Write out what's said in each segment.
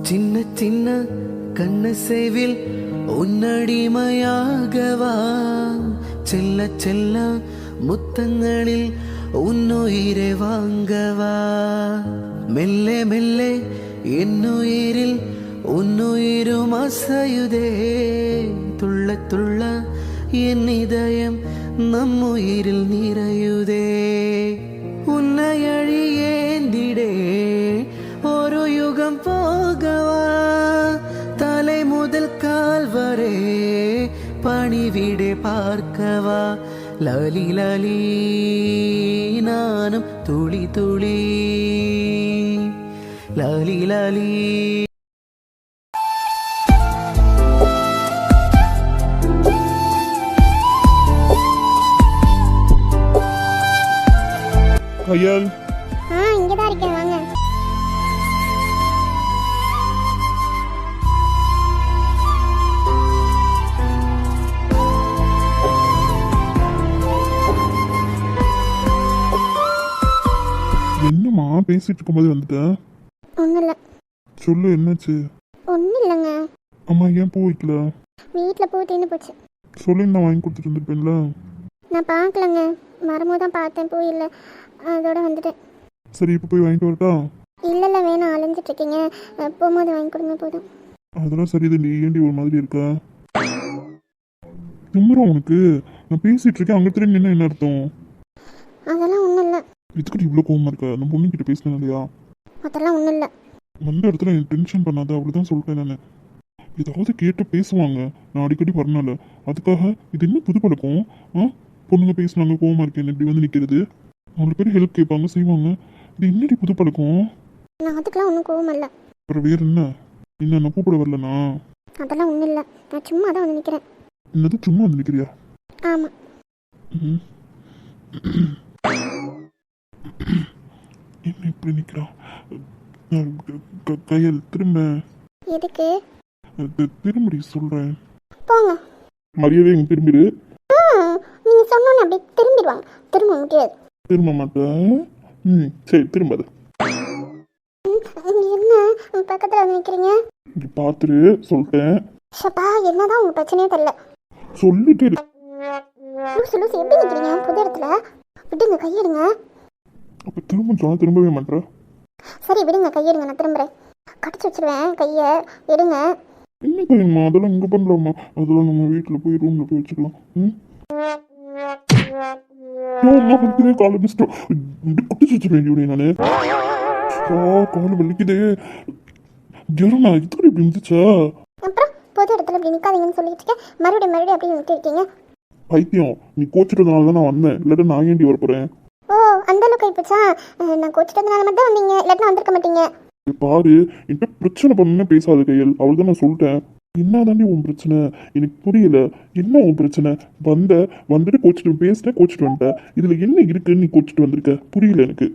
சின்ன சின்ன கண்ண சேவில் உன்னடிமையாகவா, செல்ல செல்ல முத்தங்களில் உன்னுயிரை வாங்கவா, மெல்ல மெல்ல என்னுயிரில் உன்னுயிரும் அசையுதே, துள்ள துள்ள என் இதயம் நம்முயிரில் நிறையுதே, உன்னை அழியேந்திடே ஒரு யுகம் போகவா, தலை முதல் கால் வரை பணிவிடை பார்க்கவா, லாலி லாலி நானும் துளி துளி, லாலி லாலி. கையால் இங்கதான் இருக்கேன், வாங்க. என்னம்மா பேசிட்டு இருக்கும்போது வந்துட்டேன். ஒன்றும் இல்லை. சொல்லு, என்னாச்சு? ஒன்றும் இல்லைங்க. அம்மா ஏன் பூ வைக்கல? வீட்டில் பூ தீர்ந்து போச்சு. சொல்லி நான் வாங்கி கொடுத்துட்டு இருந்திருப்பேன்ல. நான் பார்க்கலங்க, வரும்போது தான் பார்த்தேன், பூ இல்லை, அதோட வந்துட்டேன். சரி, இப்போ போய் வாங்கிட்டு வரட்டா? இல்லை இல்லை வேணாம், அலைஞ்சிட்டு இருக்கீங்க, போகும்போது வாங்கி கொடுங்க போதும். அதெல்லாம் சரி, இது நீ ஏண்டி ஒரு மாதிரி இருக்க? திமுறா உனக்கு? நான் பேசிட்டு இருக்கேன், அங்கே திரும்பி என்ன அர்த்தம்? அதெல்லாம் ஒன்றும் இல்லை. இதுக்கு இவ்வளோ கோவமா இருக்க? அந்த பொண்ணுக்கிட்ட பேசினேன் இல்லையா? அதெல்லாம் ஒன்றும் இல்லை. வந்த இடத்துல எனக்கு டென்ஷன் பண்ணாத, அப்படிதான் சொல்லிட்டேன் நான். ஏதாவது கேட்டு பேசுவாங்க, நான் அடிக்கடி வரனால. அதுக்காக இது என்ன புது பழக்கம்? பொண்ணுங்க பேசுனாங்க கோவமா இருக்கேன் இப்படி வந்து நிற்கிறது. அவங்களுக்கு பேர் ஹெல்ப் கேட்பாங்க, செய்வாங்க. இது என்னடி புது பழக்கம்? நான் அதுக்கெல்லாம் ஒன்றும் கோவம் இல்லை. அப்புறம் வேறு என்ன? என்ன நான் கூப்பிட வரலண்ணா? அதெல்லாம் ஒன்றும் இல்லை, நான் சும்மா தான் வந்து நிற்கிறேன். என்னது சும்மா வந்து நிற்கிறியா? ஆமாம். என்ன இப்படி நிற்கிறான்? கையில் திரும்ப. எதுக்கு? திரும்பி சொல்கிறேன். போங்க. மரியாதை இங்கே திரும்பிடு. நீங்கள் சொன்னோன்னு அப்படி திரும்பிடுவாங்க, திரும்ப முடியாது. திரும்ப மாட்டேன். சரி, திரும்பாது. என்ன பக்கத்தில் வந்து நிற்கிறீங்க? இங்கே பார்த்துரு சொல்லிட்டேன். ஷப்பா, என்னதான் உங்கள் பிரச்சனையே தெரியல. சொல்லிட்டு லூசு லூசு எப்படி நிற்கிறீங்க புது இடத்துல? விடுங்க, கையெடுங்க. அப்போ திரும்ப சொன்னால் திரும்பவே மாட்டேன். சரி விடுங்க, கையெடுங்க, நான் திரும்புகிறேன். கடிச்சு வச்சிருவேன், கையை எடுங்க. என்ன தெரியுமா, அதெல்லாம் இங்கே பண்ணலாமா? அதெல்லாம் நம்ம வீட்டில் போய் ரூமில் போய் வச்சுக்கலாம். காலை மிஸ்டோ குட்டிச்சு வச்சிருவேன் நான். காலை வலிக்குதே. ஜெரமா இதுக்கு இப்படி இருந்துச்சா? அப்புறம் பொது இடத்துல இப்படி நிற்காதீங்கன்னு சொல்லிட்டு இருக்கேன், மறுபடியும் அப்படி நிறுத்திருக்கீங்க. பைத்தியம், நீ கோச்சிட்டதுனால தான் நான் வந்தேன், இல்லாட்டா நான் ஏண்டி வர போகிறேன்? ஓ, அந்த அளவுக்கு ஆயிப்போச்சா? நான் கோச்சிட்டதுனால மட்டும் வந்தீங்க, இல்லாட்டினா வந்திருக்க மாட்டீங்க. பாரு, என்கிட்ட பிரச்சனை பண்ணணும்னு பேசாத கையில், அவள் தான் நான் சொல்லிட்டேன். என்ன தாண்டி உன் பிரச்சனை? எனக்கு புரியல. என்ன உன் பிரச்சனை? வந்துட்டு கோச்சிட்டு பேசிட்டேன், கோச்சிட்டு வந்துட்டேன். இதில் என்ன இருக்குன்னு நீ கோச்சிட்டு வந்திருக்க? புரியல எனக்கு.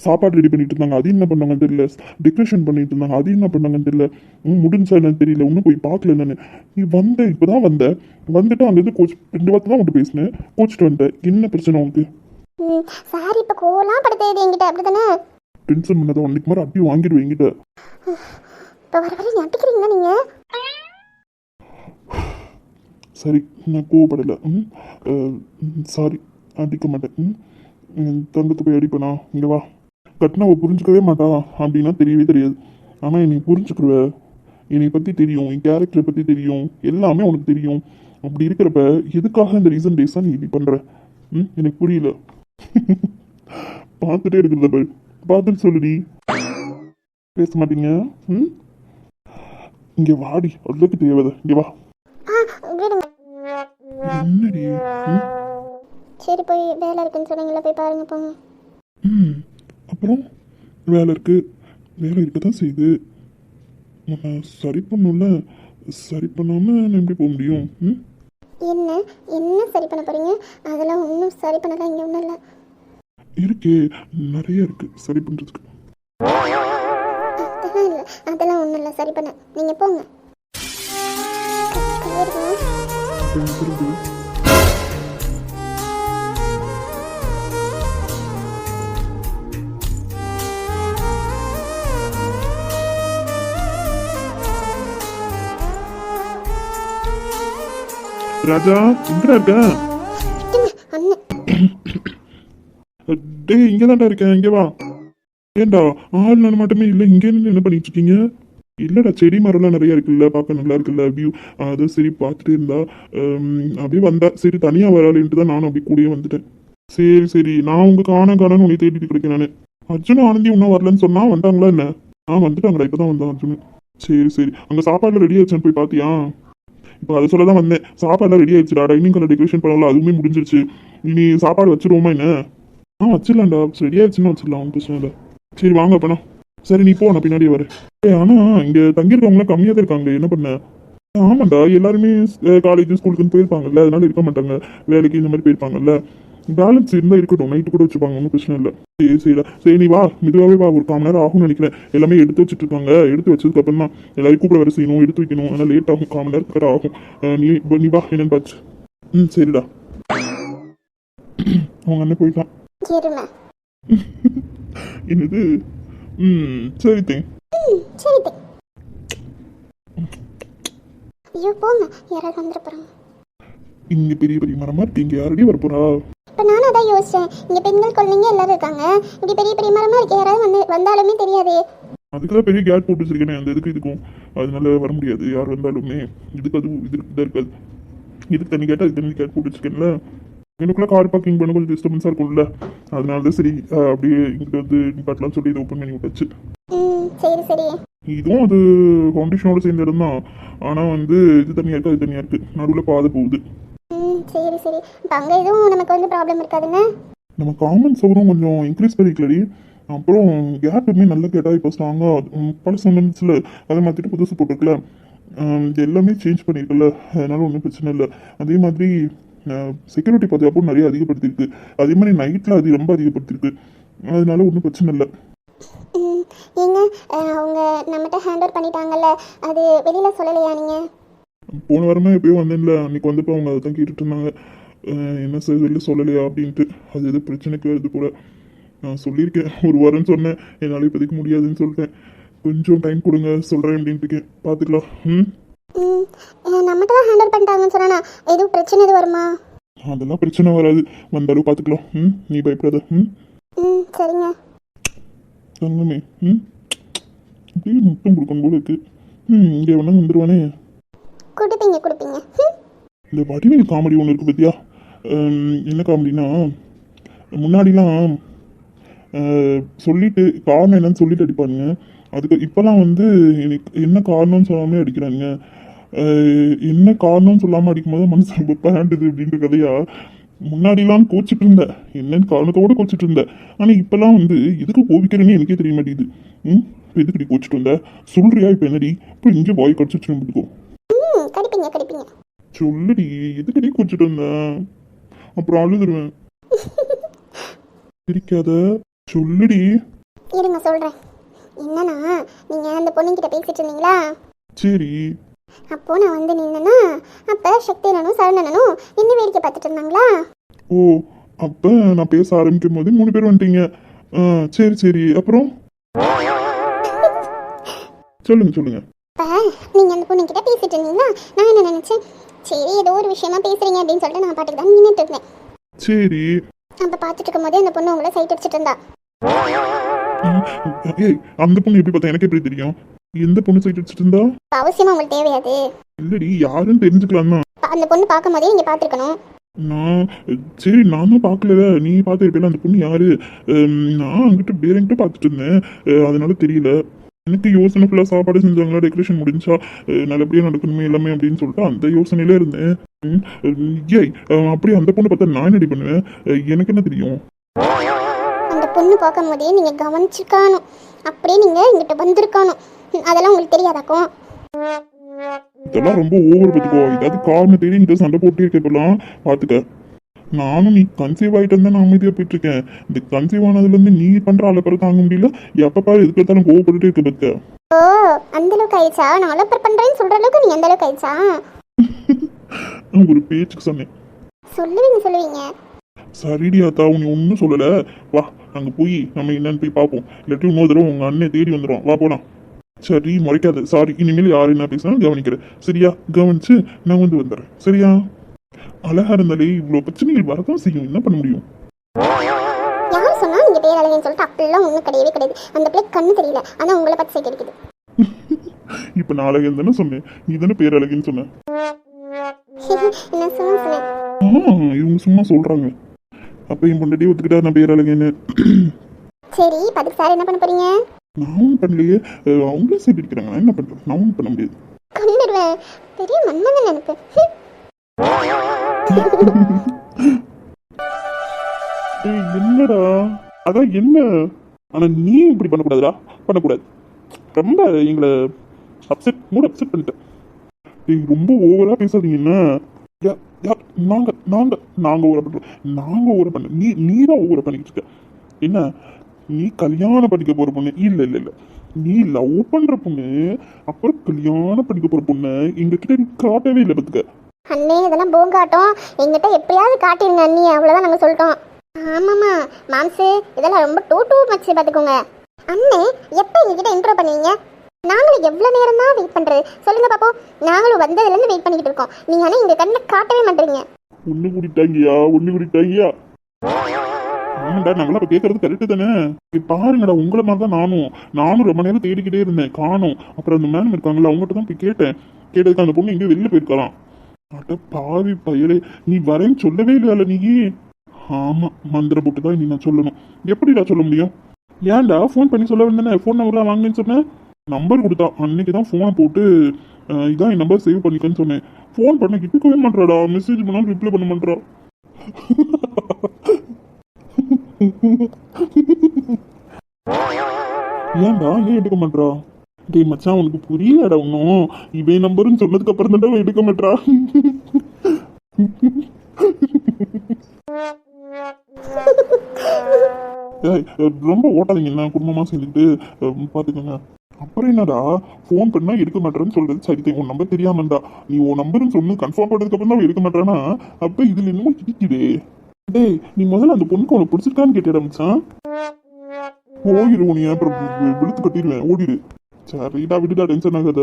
சாப்பாடு ரெடி பண்ணிட்டு இருந்தாங்க, அது என்ன பண்ணாங்கன்னு தெரியல. டெக்கரேஷன் பண்ணிட்டு இருந்தாங்க, அது என்ன பண்ணாங்கன்னு தெரியல. முடிஞ்சா என்னன்னு தெரியல, ஒன்றும் போய் பார்க்கல நான். நீ இப்போதான் வந்துட்டு அங்கேருந்து கோச் 2 வார்த்தை தான் உன்ட்டு பேசினேன், கோச்சிட்டு வந்துட்டேன். என்ன பிரச்சனை உனக்கு? சாரி, இப்போ கோலாம் படுத்தது என்கிட்ட, அப்படி தானே? டென்ஷன் பண்ணாத, அன்னைக்கு மாதிரி அடி வாங்கிடுவேன் என்கிட்ட. இப்போ வர வர நட்டிக்கிறீங்களா நீங்கள்? சரி, நான் கோவப்படலை. சாரி, அடிக்க மாட்டேன். தங்கத்தை போய் அடிப்பேனா? இங்கே வா. கட்டினா அவள் புரிஞ்சுக்கவே மாட்டா அப்படின்னா தெரியவே தெரியாது. ஆனால் என்னை புரிஞ்சுக்கிடுவ. என்னை பற்றி தெரியும், என் கேரக்டரை பற்றி தெரியும், எல்லாமே உனக்கு தெரியும். அப்படி இருக்கிறப்ப எதுக்காக இந்த ரீசன் டேஸாக நீ இப்படி பண்ணுற? எனக்கு புரியல. பார்த்துட்டே இருக்கிறத பாரு, பார்த்துட்டு சொல்லுடி. பேச மாட்டீங்க? இங்கே வாடி, அதுக்கு தேவைத. இங்கே வா. என்னடி? சரி, போய் வேலை இருக்குன்னு சொன்னீங்களா, போய் பாருங்க, போங்க. அப்புறம் வேலை இருக்க தான் செய்யுது. நம்ம சரி பண்ணல, சரி பண்ணாமல் நான் எப்படி போக முடியும்? என்ன சரி பண்ண போறீங்க? அதெல்லாம் ஒன்றும் சரி பண்ணலாம், இங்கே ஒன்றும் இல்லை. இருக்கே, நிறைய இருக்கு சரி பண்ணுறதுக்கு. அதெல்லாம் ஒன்றும் இல்லை சரி பண்ண, நீங்கள் போங்க. ராஜா எங்கடா இருக்க? அண்ணன் டேய் இங்கதான்டா இருக்கேன், இங்க வா. ஏன்டா ஆள் நான் மட்டுமே இல்லை, இங்கே நின்னு என்ன பண்ணிட்டு இருக்கீங்க? இல்லடா செடி மரம்லாம் நிறைய இருக்குல்ல, பார்க்க நல்லா இருக்குல்ல வியூ. அது சரி பார்த்துட்டே இருந்தா அப்படியே வந்தா, சரி தனியா வராளின்ட்டு தான் நானும் அப்படியே கூடயே வந்துட்டேன். சரி சரி, நான் உங்க காணான்னு உன்னை தேடிட்டு கிடைக்கேன் நானு. அர்ஜுன் ஆனந்தி இன்னும் வரலன்னு சொன்னா வந்தாங்களா என்ன? வந்துட்டாங்கடா, இப்பதான் வந்தான் அர்ஜுன். சரி சரி, அங்க சாப்பாடுலாம் ரெடி ஆயிடுச்சான்னு போய் பாத்தியா? இப்போ அதை சொல்ல தான் வந்தேன். சாப்பாடுலாம் ரெடி ஆயிடுச்சுடா, டைனிங் ஹாலில் டெக்கரேஷன் பண்ணலாம், அதுவுமே முடிஞ்சிருச்சு. நீ சாப்பாடு வச்சிருவோமா என்ன? வச்சிடலாம்டா, ரெடி ஆயிடுச்சுன்னு வச்சிடலாம், ஒன்றும் பிரச்சனை இல்லை. சரி வாங்க அப்பனா. சரி நீ போ, நான் பின்னாடியே வரேன். ஆனா இங்க தங்கியிருக்கவங்களாம் கம்மியாக தான் இருக்காங்க, என்ன பண்ண? ஆமாண்டா, எல்லாருமே காலேஜ் ஸ்கூலுக்குன்னு போயிருப்பாங்கல்ல, அதனால இருக்க மாட்டாங்க, வேலைக்கு இந்த மாதிரி போயிருப்பாங்கல்ல. பேலன்ஸ் இருந்தால் இருக்கட்டும், நைட்டு கூட வச்சுப்பாங்க, ஒன்றும் பிரச்சனை இல்லை. சரி சரிடா, சரி நீ வா, மெதுவாகவே வா, ஒரு 1/4 மணி நேரம் ஆகும்னு நினைக்கிறேன். எல்லாமே எடுத்து வச்சுட்டு இருக்காங்க, எடுத்து வச்சதுக்கு அப்புறம் தான் எல்லாரும் கூப்பிட வேறு செய்யணும், எடுத்து வைக்கணும், அதனால் லேட் ஆகும், 1/4 மணி நேரம் கிட்ட ஆகும். நீ வா, என்னன்னு பார்த்து. சரிடா. அவங்க அண்ணன் போயிட்டான். எருமை. என்னது? சரி தே. சரி தே. ஐயோ போங்க, யாராவது வந்துட போறாங்க. இங்க பெரிய பெரிய மரமா இருக்கு, இங்க யாரடி வரப்போறா? இப்போ நானும் அதான் யோசிச்சேன், இங்கே பெண்கள் குழந்தைங்க எல்லாரும் இருக்காங்க, இப்படி பெரிய பெரிய மரமாக இருக்கு, யாராவது வந்தாலுமே தெரியாதே. அதுக்கு தான் பெரிய கேட் போட்டு வச்சிருக்கேனே, அந்த இதுக்கும் அதனால வர முடியாது யார் வந்தாலுமே. இதுக்கு அதுவும் இதுக்கு இருக்காது. இதுக்கு தண்ணி கேட்டால் அதுக்கு தண்ணி கேட் போட்டு வச்சிருக்கேன்ல. எனக்குள்ள கார் பார்க்கிங் பண்ண கொஞ்சம் டிஸ்டர்பன்ஸாக இருக்கும்ல, அதனால தான் சரி அப்படியே இங்கிட்ட வந்து நிப்பாட்டலாம்னு சொல்லி இதை ஓப்பன் பண்ணி விட்டாச்சு. சரி சரி. இதுவும் அது ஃபவுண்டேஷனோட சேர்ந்த இடம் தான், ஆனால் இது தனியாக இருக்குது, அது தனியாக இருக்குது, நடுவில் பாதை போகுது. சரி சரி, இப்போ அங்கே எதுவும் நமக்கு ப்ராப்ளம் இருக்காதுன்னு. நம்ம காமன் சவரும் கொஞ்சம் இன்க்ரீஸ் பண்ணிக்கலடி. அப்புறம் கேட்டுமே நல்லா கேட்டால் இப்போ ஸ்ட்ராங்காக பழசு வந்துச்சுல, அதை மாற்றிட்டு புதுசு போட்டிருக்கல, எல்லாமே சேஞ்ச் பண்ணியிருக்கல, அதனால ஒன்றும் பிரச்சனை இல்லை. அதே மாதிரி செக்யூரிட்டி பாதுகாப்பும் நிறைய அதிகப்படுத்தியிருக்கு, அதே மாதிரி நைட்டில் அது ரொம்ப அதிகப்படுத்தியிருக்கு, அதனால ஒன்றும் பிரச்சனை இல்லை. ஏங்க அவங்க நம்மகிட்ட ஹேண்ட் ஓவர் பண்ணிட்டாங்கல்ல, அது வெளியில் சொல்லலையா நீங்கள்? போன வாரமே எப்பயோ வந்தேன்ல, அன்றைக்கி வந்தப்போ அவங்க அதை தான் கேட்டுட்டு இருந்தாங்க, என்ன சார் வெளியில் சொல்லலையா அப்படின்ட்டு. அது எது பிரச்சனைக்கு வருது போல. நான் சொல்லியிருக்கேன், ஒரு வாரம்னு சொன்னேன், என்னால் இப்போதைக்கு முடியாதுன்னு சொல்லிட்டேன், கொஞ்சம் டைம் கொடுங்க சொல்கிறேன் அப்படின்ட்டு இருக்கேன், பார்த்துக்கலாம். நம்மகிட்ட தான் ஹேண்ட் ஓவர் பண்ணிட்டாங்கன்னு சொன்னா எதுவும் பிரச்சனை எதுவும் வருமா? அதெல்லாம் பிரச்சனை வராது, வந்தாலும் பார்த்துக்கலாம். நீ பயப்படாத. சரிங்க தங்கமே. அப்படியே முத்தம் கொடுக்கணும் போல இருக்கு. இங்கே வேணா வந்துடுவானே. கொடுப்பீங்க. இந்த வடிவேல் காமெடி ஒன்று இருக்குது பத்தியா? என்ன காமெடினா, முன்னாடிலாம் சொல்லிட்டு காரணம் என்னன்னு சொல்லிட்டு அடிப்பானுங்க, அதுக்கு இப்போலாம் எனக்கு என்ன காரணம்னு சொல்லாமல் அடிக்கிறானுங்க. என்ன காரணம்னு சொல்லாமல் அடிக்கும்போது மனசு ரொம்ப பேண்டுது அப்படின்ற கதையா. முன்னாடிலாம் கோச்சிட்டு இருந்தேன், என்னன்னு காரணத்தோடு கோச்சிட்டு இருந்தேன், ஆனால் இப்போலாம் எதுக்கு கோபிக்கிறேன்னு எனக்கே தெரிய மாட்டேங்குது. இப்போ எதுக்கடி கோச்சிட்டு வந்த சொல்றியா? இப்போ என்னடி இப்போ இங்கே வாய் கடிச்சிட்டு இருந்துக்கோ. கடிப்பீங்க. சொல்லுடி, எதுக்கடி கோச்சிட்டு வந்தேன்? அப்புறம் அழுதுருவேன். பிரிக்காத, சொல்லுடி. இருங்க சொல்கிறேன். என்னன்னா நீங்கள் அந்த பொண்ணுங்கிட்ட பேசிட்டு இருந்தீங்களா? சரி. அப்போ நான் நின்னேன்னா அப்போ சக்தியனும் சரவணனும் என்ன வேடிக்கை பார்த்துட்டு இருந்தாங்களா? ஓ, அப்போ நான் பேச ஆரம்பிக்கும் போது 3 பேர் வந்துட்டீங்க. சரி அப்புறம் சொல்லுங்க. இப்போ நீங்கள் அந்த பொண்ணுங்கிட்ட பேசிட்டு இருந்தீங்களா, நான் என்ன நினச்சேன், சரி ஏதோ ஒரு விஷயமா பேசுறீங்க அப்படின்னு சொல்லிட்டு நான் பாட்டுக்கு தான் நின்றுட்டு இருந்தேன். சரி. அப்போ பார்த்துட்டு இருக்கும் போதே அந்த பொண்ணு உங்களை சைட் அடிச்சிட்டு இருந்தா. அந்த பொண்ணு எப்படி பார்த்தா எனக்கு எப்படி தெரியும்? எந்த பொண்ணு சைட் அடிச்சிட்டு இருந்தா? அவசியமா உங்களுக்கு தேவையாது. இல்லடி, யாருன்னு தெரிஞ்சுக்கலாம் தான். அந்த பொண்ணு பார்க்கும் போதே நீங்க பார்த்துருக்கணும். நான் தான் பார்க்கல, நீ பார்த்துருப்பேன். அந்த பொண்ணு யாரு? நான் அங்கிட்ட பேரங்கிட்ட பார்த்துட்டு இருந்தேன், அதனால தெரியல. எனக்கு யோசனை ஃபுல்லாக சாப்பாடு செஞ்சாங்களா, டெக்கரேஷன் முடிஞ்சா நல்லபடியாக நடக்கணுமே எல்லாமே அப்படின்னு சொல்லிட்டு அந்த யோசனையில இருந்தேன். அப்படியே அந்த பொண்ணு பார்த்தா நான் என்னடி பண்ணுவேன்? எனக்கு என்ன தெரியும்? அந்த பொண்ணு பார்க்கும் போதே நீங்க கவனிச்சிருக்கானும், அப்படியே நீங்க இங்கிட்ட வந்திருக்கானும், அதெல்லாம் உங்களுக்கு தெரியாதாக்கும்? இதெல்லாம் ரொம்ப ஓவர் பத்துக்கோ. ஏதாவது காரணம் தேடி இந்த சண்டை போட்டு இருக்கப்பெல்லாம் பார்த்துக்க. நானும் நீ கன்சீவ் ஆகிட்டு இருந்தா நான் அமைதியாக போயிட்டு இருக்கேன். இந்த கன்சீவ் ஆனதுலேருந்து நீ பண்ற அலப்பறை தாங்க முடியல, எப்ப பாரு எதுக்கு எடுத்தாலும் கோவப்பட்டுட்டு இருக்க பத்துக்க. ஓ, அந்த அளவுக்கு ஆயிடுச்சா? நான் அலப்பறை பண்றேன்னு சொல்ற அளவுக்கு நீ அந்த அளவுக்கு ஆயிடுச்சா? ஒரு பேச்சுக்கு சொன்னேன். சொல்லுவீங்க. சரிடி அத்தா, நீ ஒன்றும் சொல்லல. வா அங்கே போய் நம்ம என்னன்னு போய் பார்ப்போம். இல்லாட்டி இன்னொரு தடவை உங்க அண்ணன் தேடி வந்துடும். வா போலாம். சரி முறைக்காது, சாரி. இனிமேல் யார் என்ன பேசுனாலும் கவனிக்கிறேன், சரியா? கவனிச்சு நான் வந்துடுறேன், சரியா? அழகா இருந்தாலே இவ்வளவு பிரச்சனைகள் வரதான் செய்யும், என்ன பண்ண முடியும்? யார் சொன்னா நீங்க பேரழகின்னு சொல்லிட்டு அப்படிலாம் ஒன்றும் கிடையவே கிடையாது. அந்த பிள்ளை கண்ணு தெரியல, ஆனா உங்களை பார்த்து சைட் அடிக்குது. இப்ப நான் அழகன் தானே சொன்னேன், நீ தானே பேரழகின்னு சொன்ன. என்ன சொன்னேன்? இவங்க சும்மா சொல்றாங்க. அப்ப என் பொண்டாட்டி ஒத்துக்கிட்டா நான் பேரழகன்னு. சரி, அதுக்கு சார் என்ன பண்ண போறீங்க? நான் பண்ணலையே, அவங்களே சைட் அடிக்கிறாங்க, நான் என்ன பண்றேன்? நான் ஒன்றும் பண்ண முடியாது. கொண்டுடுவேன், பெரிய மன்மதன் எனக்கு. என்னடா அதான் என்ன? ஆனா நீ இப்படி பண்ணக்கூடாதுடா, பண்ணக்கூடாது. ரொம்ப எங்களை அப்செட் பண்ணிட்டேன். ரொம்ப ஓவரா பேசாதீங்க. என்ன நாங்க நாங்க நாங்க ஓவரா பண்றோம், நாங்க ஓவரா பண்ண நீ தான் ஓவரா பண்ணிக்கிட்டு இருக்க. என்ன நீ கல்யாணம் பண்ணிக்க போற பொண்ணு? இல்ல இல்ல இல்ல, நீ லவ் பண்ற பொண்ணு, அப்புறம் கல்யாணம் பண்ணிக்க போற பொண்ணு எங்ககிட்ட நீ காட்டவே இல்லை பத்துக்க. அண்ணே இதெல்லாம் போங்காட்டம், எங்கிட்ட எப்படியாவது காட்டிருங்க அண்ணி, அவ்வளோதான் நாங்கள் சொல்லிட்டோம். ஆமாம்மா மாம்சு, இதெல்லாம் ரொம்ப டூ மச்சு பார்த்துக்கோங்க. அண்ணே எப்போ எங்ககிட்ட இன்ட்ரோ பண்ணுவீங்க? நாங்களும் எவ்வளோ நேரம் தான் வெயிட் பண்ணுறது சொல்லுங்க பாப்போம். நாங்களும் வந்ததுலேருந்து வெயிட் பண்ணிக்கிட்டு இருக்கோம், நீங்கள் ஆனால் எங்கள் கண்ணில் காட்டவே மாட்டேறீங்க. ஒன்று கூட்டிட்டாங்கயா. ஆமாண்டா, நாங்களாம் இப்போ கேட்கறது கரெக்டு தானே? பாருங்கடா, உங்களை மாதிரி தான் நானும் ரொம்ப நேரம் தேடிக்கிட்டே இருந்தேன், காணும். அப்புறம் அந்த மேம் இருக்காங்களா, அவங்ககிட்ட தான் போய் கேட்டதுக்கு அந்த பொண்ணு எங்கேயும் வெளில போயிருக்கலாம். அட பாவி பயலே, நீ வரேன்னு சொல்லவே இல்லையால நீ? ஆமா, மந்திரம் போட்டு தான் நீ நான் சொல்லணும். எப்படிடா சொல்ல முடியும்? ஏன்டா ஃபோன் பண்ணி சொல்ல வேண்டானே? ஃபோன் நம்பர்லாம் வாங்கன்னு சொன்னேன், நம்பர் கொடுத்தா. அன்னைக்கு தான் ஃபோனை போட்டு இதான் என் நம்பர் சேவ் பண்ணிக்கன்னு சொன்னேன். ஃபோன் பண்ண கிட்டக்கவே மாட்டாடா, மெசேஜ் பண்ணாலும் ரிப்ளை பண்ண மாட்டா. ஏன்டா ஏன் எடுக்க மாட்டா? டேய் மச்சான், உனக்கு புரியலடா ஒன்றும். இவன் நம்பருன்னு சொன்னதுக்கு அப்புறம் தான் எடுக்க மாட்டா. ரொம்ப ஓட்டாதீங்க, என்ன குடும்பமா சேர்ந்துட்டு பாத்துக்கோங்க. அப்புறம் என்னடா ஃபோன் பண்ணா எடுக்க மாட்டேன்னு சொல்றது சரி, உன் நம்பர் தெரியாமண்டா. நீ உன் நம்பர்னு சொன்னு கன்ஃபார்ம் பண்ணதுக்கு அப்புறம் தான் எடுக்க மாட்டானா? அப்ப இதுல என்னமோ இடிக்குதே. டேய் நீ முதல்ல அந்த பொண்ணுக்கு உனக்கு பிடிச்சிருக்கான்னு கேட்டியா மச்சான்? போயிரு, அப்புறம் விழுத்து கட்டிடுவேன், ஓடிடு. சரிடா விடுடா, டென்ஷன் ஆகாத.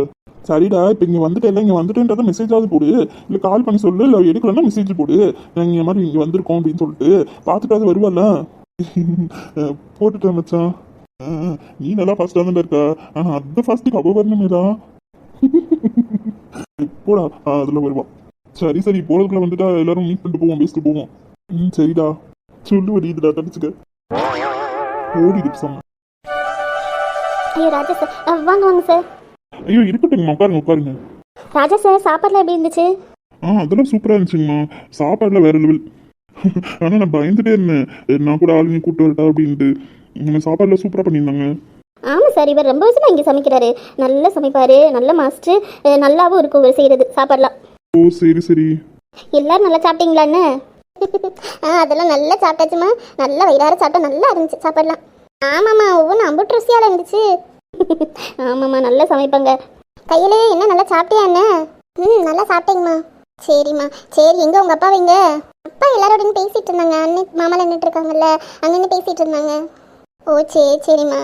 சரிடா, இப்போ இங்கே வந்துட்டேன், இங்கே வந்துட்டேன்றத மெசேஜாவது போடு, இல்லை கால் பண்ணி சொல்லு, இல்லை எடுக்கலன்னா மெசேஜ் போடு. நாங்கள் இந்த மாதிரி இங்கே வந்திருக்கோம் அப்படின்னு சொல்லிட்டு பார்த்துட்டாவது வருவாள்ல. போட்டுட்டேன் மச்சான். நீ நல்லா ஃபாஸ்ட்டாக தான் இருக்கா, ஆனால் அந்த ஃபாஸ்ட்டுக்கு அவள் வரணுமேடா. போடா, அதில் வருவான். சரி போகிறதுக்குள்ள வந்துட்டா எல்லாரும் மீட் பண்ணிட்டு போவோம், பேசிட்டு போவோம். சரிடா, சொல்லு வலியுதுடா, தப்பிச்சுக்க. ஓடிடு சம்மா. ஐயோ ராஜா சார், வாங்க சார். ஐயோ இருக்கட்டுங்கம்மா, உட்காருங்க. ராஜா சார், சாப்பாடுலாம் எப்படி இருந்துச்சு? அதெல்லாம் சூப்பராக இருந்துச்சுங்கம்மா, சாப்பாடுலாம் வேற லெவல். ஆனால் நான் பயந்துட்டே இருந்தேன், நான் கூட ஆளுங்க கூப்பிட்டு வரட்டா அப்படின்ட்டு. சாப்பாடுலாம் சூப்பராக பண்ணியிருந்தாங்க. ஆமாம் சார், இவர் ரொம்ப வருஷமா இங்கே சமைக்கிறாரு, நல்லா சமைப்பார், நல்ல மாஸ்டர், நல்லாவும் இருக்கும் இவர் செய்கிறது சாப்பாடுலாம். ஓ சரி. எல்லாரும் நல்லா சாப்பிட்டீங்களான்னு? அதெல்லாம் நல்லா சாப்பிட்டாச்சுமா, நல்லா வயிறார சாப்பிட்டா நல்லா இருந்துச்சு சாப்பாடுலாம். ஆமாம்மா, ஒவ்வொன்றும் அம்புட்டு ருசியால் இருந்துச்சு. ஆமாம்மா, நல்லா சமைப்பாங்க. கையிலே என்ன நல்லா சாப்பிட்டியா என்ன? நல்லா சாப்பிட்டேங்கம்மா. சரிம்மா, சரி. எங்கே உங்கள் அப்பா வைங்க? அப்பா எல்லாரோடையும் பேசிகிட்டு இருந்தாங்க, அண்ணன் மாமாவில் நின்றுட்டு இருக்காங்கல்ல, அங்கேருந்து பேசிகிட்டு இருந்தாங்க. ஓ சரிம்மா.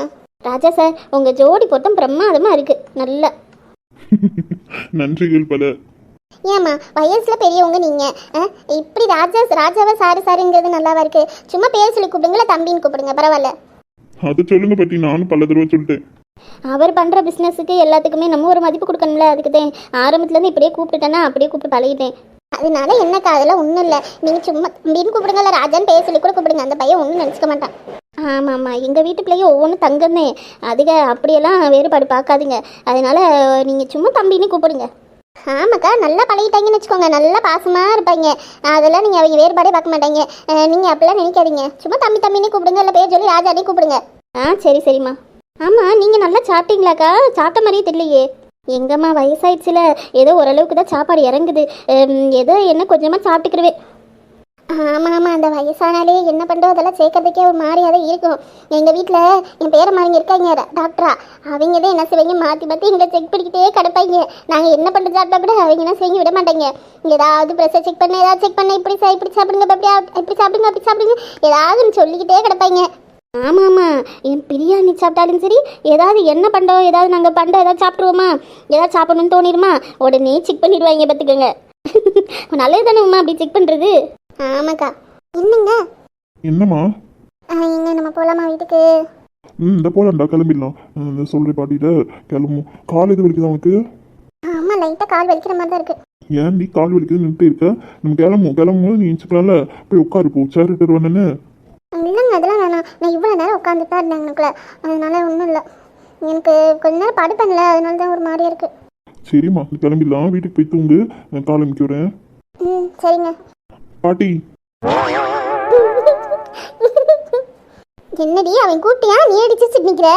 ராஜா சார், உங்கள் ஜோடி பொருத்தம் பிரமாதமாக இருக்குது, நல்லா. நன்றிகள் பல. ஏம்மா, வயசுல பெரியவங்க நீங்க, இப்படி ராஜாவை சாருங்கிறது நல்லாவா இருக்கு? சும்மா பேர் சொல்லி கூப்பிடுங்களா, தம்பின்னு கூப்பிடுங்க, பரவாயில்ல. அது சொல்லுங்க பத்தி, நானும் பல தடவை சொல்லிட்டேன். அவர் பண்ற பிசினஸுக்கு எல்லாத்துக்குமே நம்ம ஒரு மதிப்பு கொடுக்கணும்ல, அதுக்கு தான் ஆரம்பத்துலேருந்து இப்படியே கூப்பிட்டுட்டேன்னா அப்படியே கூப்பிட்டு பழகிட்டேன். அதனால என்னக்கா, அதெல்லாம் ஒன்றும் இல்லை. நீங்கள் சும்மா தம்பின்னு கூப்பிடுங்கல்ல, ராஜான்னு பேர் சொல்லி கூட கூப்பிடுங்க, அந்த பையன் ஒன்றும் நினச்சிக்க மாட்டான். ஆமாம்மா, எங்கள் வீட்டு பிள்ளையும் ஒவ்வொன்றும் தங்கமே, அதிக அப்படியெல்லாம் வேறுபாடு பார்க்காதீங்க. அதனால நீங்கள் சும்மா தம்பின்னு கூப்பிடுங்க. ஆமாக்கா, நல்லா பழகிட்டாங்கன்னு வச்சுக்கோங்க, நல்லா பாசமாக இருப்பாங்க. அதெல்லாம் நீங்கள் அவங்க வேறுபாடே பார்க்க மாட்டாங்க. நீங்கள் அப்படிலாம் நினைக்காதீங்க, சும்மா தம்பின்னு கூப்பிடுங்க, இல்லை பேர் சொல்லி ராஜானே கூப்பிடுங்க. சரிம்மா. ஆமாம், நீங்கள் நல்லா சாப்பிட்டீங்களாக்கா? சாப்பிட்ட மாதிரியே தெரியலையே. எங்கம்மா, வயசாயிடுச்சுல, ஏதோ ஓரளவுக்கு தான் சாப்பாடு இறங்குது, ஏதோ என்ன கொஞ்சமாக சாப்பிட்டுக்கிறவே. ஆமாம், அந்த வயசானாலே என்ன பண்ணுறோம், அதெல்லாம் சேர்க்கறதுக்கே ஒரு மாதிரியாக தான் இருக்கும். எங்கள் வீட்டில் என் பேரை மாதிரிங்க இருக்காங்க டாக்டரா, அவங்க தான் என்ன செய்வீங்க, மாற்றி எங்களை செக் பண்ணிக்கிட்டே கிடப்பாங்க. நாங்கள் என்ன பண்ணுறது சாப்பிட்டா கூட அவங்க என்ன செய்ய விட மாட்டாங்க. ஏதாவது ப்ரெஷர் செக் பண்ண, ஏதாவது செக் பண்ண, இப்படி சாப்பிடுங்க, இப்படி சாப்பிடுங்க ஏதாவது சொல்லிக்கிட்டே கிடப்பாங்க. ஆமாம், என் பிரியாணி சாப்பிட்டாலும் சரி, ஏதாவது என்ன பண்ணுறோம், ஏதாவது நாங்கள் பண்ணுறோம், ஏதாவது சாப்பிட்ருவோமா, ஏதாவது சாப்பிடணும்னு தோணிடுமா, உடனே செக் பண்ணிடுவாங்க பார்த்துக்கோங்க. நல்லது தானே உமா அப்படி செக் பண்ணுறது. ஆமாக்கா. என்னங்க என்னம்மா? எங்க நம்ம போகலாமா வீட்டுக்கு? இந்த போலாம்டா, கிளம்பிடலாம். சொல்கிறேன் பாட்டிகிட்ட கிளம்பும். கால் எது வலிக்குதா உனக்கு? ஆமாம் லைட்டாக கால் வலிக்கிற மாதிரி தான் இருக்குது. ஏன் நீ கால் வலிக்குது நின்றுட்டு இருக்க? நம்ம கிளம்பும்போது நீ இன்ச்சுக்கலாம்ல, போய் உட்காரு போ, சேர் இட்டு வருவானு. இல்லைங்க அதெல்லாம் வேணாம், நான் இவ்வளோ நேரம் உட்காந்துட்டு தான் இருந்தேன் எனக்குள்ள, அதனால ஒன்றும் இல்லை. எனக்கு கொஞ்ச நேரம் படுப்பேன்ல, அதனால தான் ஒரு மாதிரியா இருக்குது. சரிம்மா கிளம்பிடலாம், வீட்டுக்கு போய் தூங்கு, நான் கால் அமைக்க வரேன். சரிங்க பாட்டி. என்னடி அவன் கூப்பிட்டியா, நீ அடிச்சு நிற்கிற?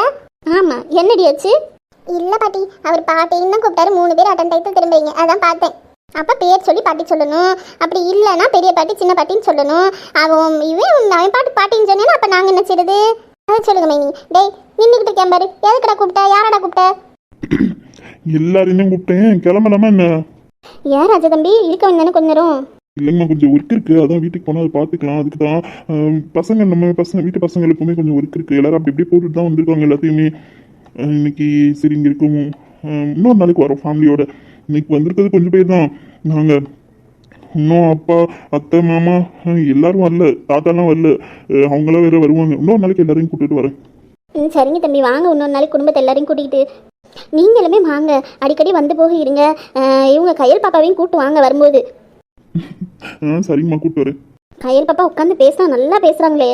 ஆமாம் என்னடி ஆச்சு? இல்லை பாட்டி, அவர் பாட்டின்னு தான் கூப்பிட்டாரு, 3 பேர் அட்டன் டைத்தில் திரும்புறீங்க, அதான் பார்த்தேன். அப்போ பேர் சொல்லி பாட்டி சொல்லணும், அப்படி இல்லைன்னா பெரிய பாட்டி சின்ன பாட்டின்னு சொல்லணும். அவன் பாட்டு பாட்டின்னு சொன்னேன்னா அப்போ நாங்கள் என்ன செய்யுது? அதை சொல்லுங்க மைனி. டேய் நின்றுக்கிட்டு இருக்கேன் பாரு, எதுக்கடா கூப்பிட்ட, யாரடா கூப்பிட்ட? எல்லாரையும் கூப்பிட்டேன், கிளம்பலாமா என்ன? ஏன் ராஜா தம்பி இருக்க வந்தானே கொஞ்ச நேரம்? இல்லைங்கம்மா கொஞ்சம் ஒர்க் இருக்குது, அதான் வீட்டுக்கு போனால் அதை பார்த்துக்கலாம். அதுக்கு தான் பசங்க, நம்ம வீட்டு பசங்களுக்குமே கொஞ்சம் ஒர்க் இருக்குது. எல்லோரும் அப்படி இப்படியே போட்டுட்டு தான் வந்திருக்காங்க எல்லாத்தையுமே. இன்னைக்கு சரி இங்கே இருக்கும், இன்னொரு நாளைக்கு வரோம் ஃபேமிலியோட. இன்னைக்கு வந்திருக்கிறது கொஞ்சம் பேர் தான் நாங்கள். இன்னும் அப்பா அத்தை மாமா எல்லாரும் வரல, தாத்தாலாம் வரல, அவங்களாம் வேறு வருவாங்க. இன்னொரு நாளைக்கு எல்லாரையும் கூட்டிகிட்டு வரேன். சரிங்க தம்பி வாங்க, இன்னொரு நாளைக்கு குடும்பத்தை எல்லாரையும் கூட்டிகிட்டு நீங்களுமே வாங்க, அடிக்கடி வந்து போக இருங்க. இவங்க கையல் பாப்பாவையும் கூட்டு வாங்க வரும்போது. சரிங்கம்மா கூப்பிட்டு வரேன். கையல் பாப்பா உட்காந்து பேசினா நல்லா பேசுகிறாங்களே.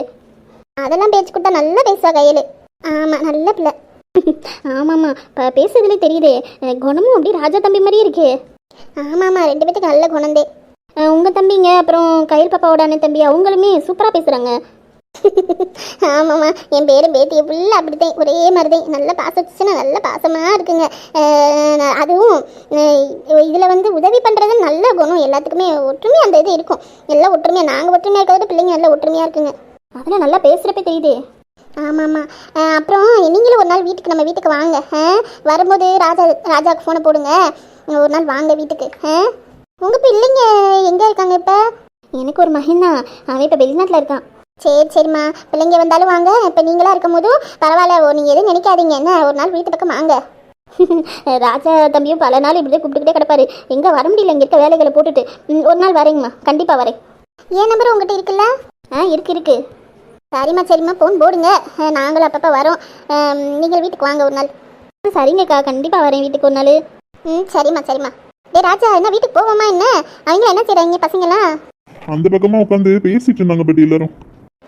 அதெல்லாம் பேச்சு கொடுத்தா நல்லா பேசுவா கையல். ஆமாம் நல்ல பிள்ளை. ஆமாம்மா பேசுறதுலே தெரியுதே, குணமும் அப்படி ராஜா தம்பி மாதிரியே இருக்கே. ஆமாம்மா 2 பேத்துக்கு நல்ல குணந்தே. உங்கள் தம்பிங்க அப்புறம் கையல் பாப்பாவோட அண்ணன் தம்பி அவங்களுமே சூப்பராக பேசுகிறாங்க. ஆமாம்மா என் பேரும் பேத்தியை ஃபுல்லாக அப்படித்தான், ஒரே மாதிரி தான். நல்ல பாசம் வச்சுன்னா நல்ல பாசமாக இருக்குங்க. அதுவும் இதில் வந்து உதவி பண்ணுறது நல்ல குணம். எல்லாத்துக்குமே ஒற்றுமையாக அந்த இது இருக்கும். எல்லாம் ஒற்றுமையாக, நாங்கள் ஒற்றுமையாக இருக்கிறத பிள்ளைங்க நல்லா ஒற்றுமையாக இருக்குங்க. அதெல்லாம் நல்லா பேசுகிறப்ப தெரியுது. ஆமாம்மா அப்புறம் நீங்களும் ஒரு நாள் நம்ம வீட்டுக்கு வாங்க. வரும்போது ராஜாவுக்கு ஃபோனை போடுங்க, ஒரு நாள் வாங்க வீட்டுக்கு. உங்கள் பிள்ளைங்க எங்கே இருக்காங்க இப்போ? எனக்கு ஒரு மகன் தான், அவன் இப்போ வெளிநாட்டில் இருக்கான். சரிம்மா பிள்ளைங்க வந்தாலும் வாங்க. இப்போ நீங்களாக இருக்கும் போதும் பரவாயில்ல, நீங்கள் எதுவும் நினைக்காதீங்க என்ன, ஒரு நாள் வீட்டு பக்கம் வாங்க. ராஜா தம்பியும் பல நாள் இப்படியே கூப்பிட்டுக்கிட்டே கிடப்பாரு, எங்கே வர முடியல, இங்கே இருக்க வேலைகளை போட்டுட்டு. ஒரு நாள் வரேங்கம்மா, கண்டிப்பாக வரேன். ஏன் நம்பர் உங்கள்கிட்ட இருக்குல்ல? இருக்கு. சரிம்மா ஃபோன் போடுங்க, நாங்களும் அப்பப்போ வரோம். நீங்கள் வீட்டுக்கு வாங்க ஒரு நாள். சரிங்கக்கா கண்டிப்பாக வரேன் வீட்டுக்கு ஒரு நாள். சரிம்மா. டே ராஜா என்ன வீட்டுக்கு போவோமா என்ன? அவங்க என்ன செய்கிறாங்க பசங்களாம்? அந்த பக்கமாக உட்காந்து பேசிட்டு இருந்தாங்க பட்டி எல்லாரும்.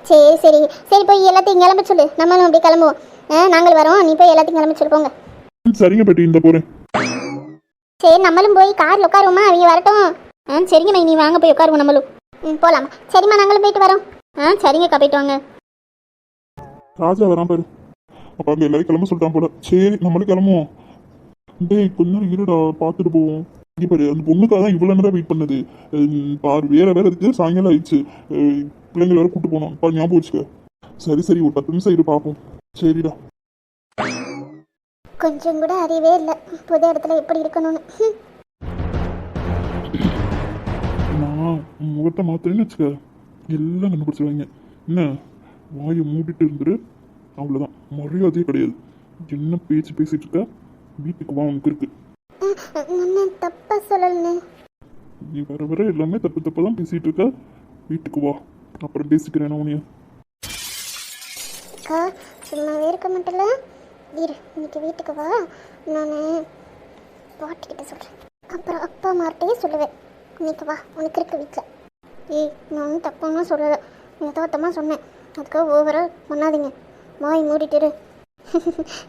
சரி போய் எல்லாத்தையும் கிளம்ப சொல்லு, நம்மளும் அப்படியே கிளம்புவோம். நாங்கள் வரோம், நீ போய் எல்லாத்தையும் கிளம்ப சொல்லு போங்க. சரிங்க பட்டி இந்த போகிறேன். சரி நம்மளும் போய் காரில் உட்காருவோமா, அவங்க வரட்டும். சரிங்க மை நீ வாங்க போய் உட்காருவோம் நம்மளும். போகலாமா? சரிம்மா நாங்களும் போயிட்டு வரோம். சரிங்கக்கா போயிட்டு வாங்க. ராஜா வரான் பாரு, அப்போ அங்கே எல்லாரும் கிளம்ப சொல்லிட்டான் போல. சரி நம்மளும் கிளம்புவோம். டேய் கொஞ்ச நேரம் இருடா, பார்த்துட்டு போவோம். இங்கே பாரு அந்த பொண்ணுக்காக தான் இவ்வளோ நேரம் வெயிட் பண்ணது. பாரு வேற இருக்கு, சாயங்காலம் ஆயிடுச்சு. பிள்ளைங்களை வேற கூப்பிட்டு போனோம், இப்போ ஞாபகம் வச்சுக்க. சரி ஒரு 10 நிமிஷம் இரு பார்ப்போம். சரிடா. கொஞ்சம் கூட அறிவே இல்லை புது இடத்துல எப்படி இருக்கணும்னு. நான் முகத்தை மாத்திரன்னு வச்சுக்க, எல்லாம் கண்டுபிடிச்சிருவாங்க. என்ன வாயை மூடிட்டு இருந்துரு, அவ்வளோதான், மரியாதையே கிடையாது. என்ன பேச்சு பேசிட்டு இருக்க, வீட்டுக்கு வா உனக்கு இருக்கு. தப்பா சொல்லல, நீ வர எல்லாமே தப்பு தான் பேசிட்டு இருக்க. வீட்டுக்கு வா, அப்புறம் பேசிக்கிறேன் உனிய. சும்மாவே இருக்க மாட்டல, இரு இன்னைக்கு வீட்டுக்கு வா, நான் பாட்டிக்கிட்ட சொல்கிறேன், அப்புறம் அப்பா அம்மாட்டையே சொல்லுவேன். இன்னைக்கு வா உனக்கு இருக்கு வீட்டில். நான் தப்பாக சொல்லலை, யதார்த்தமாக சொன்னேன், அதுக்காக ஓவராக பண்ணாதீங்க. வாய் மூடிட்டு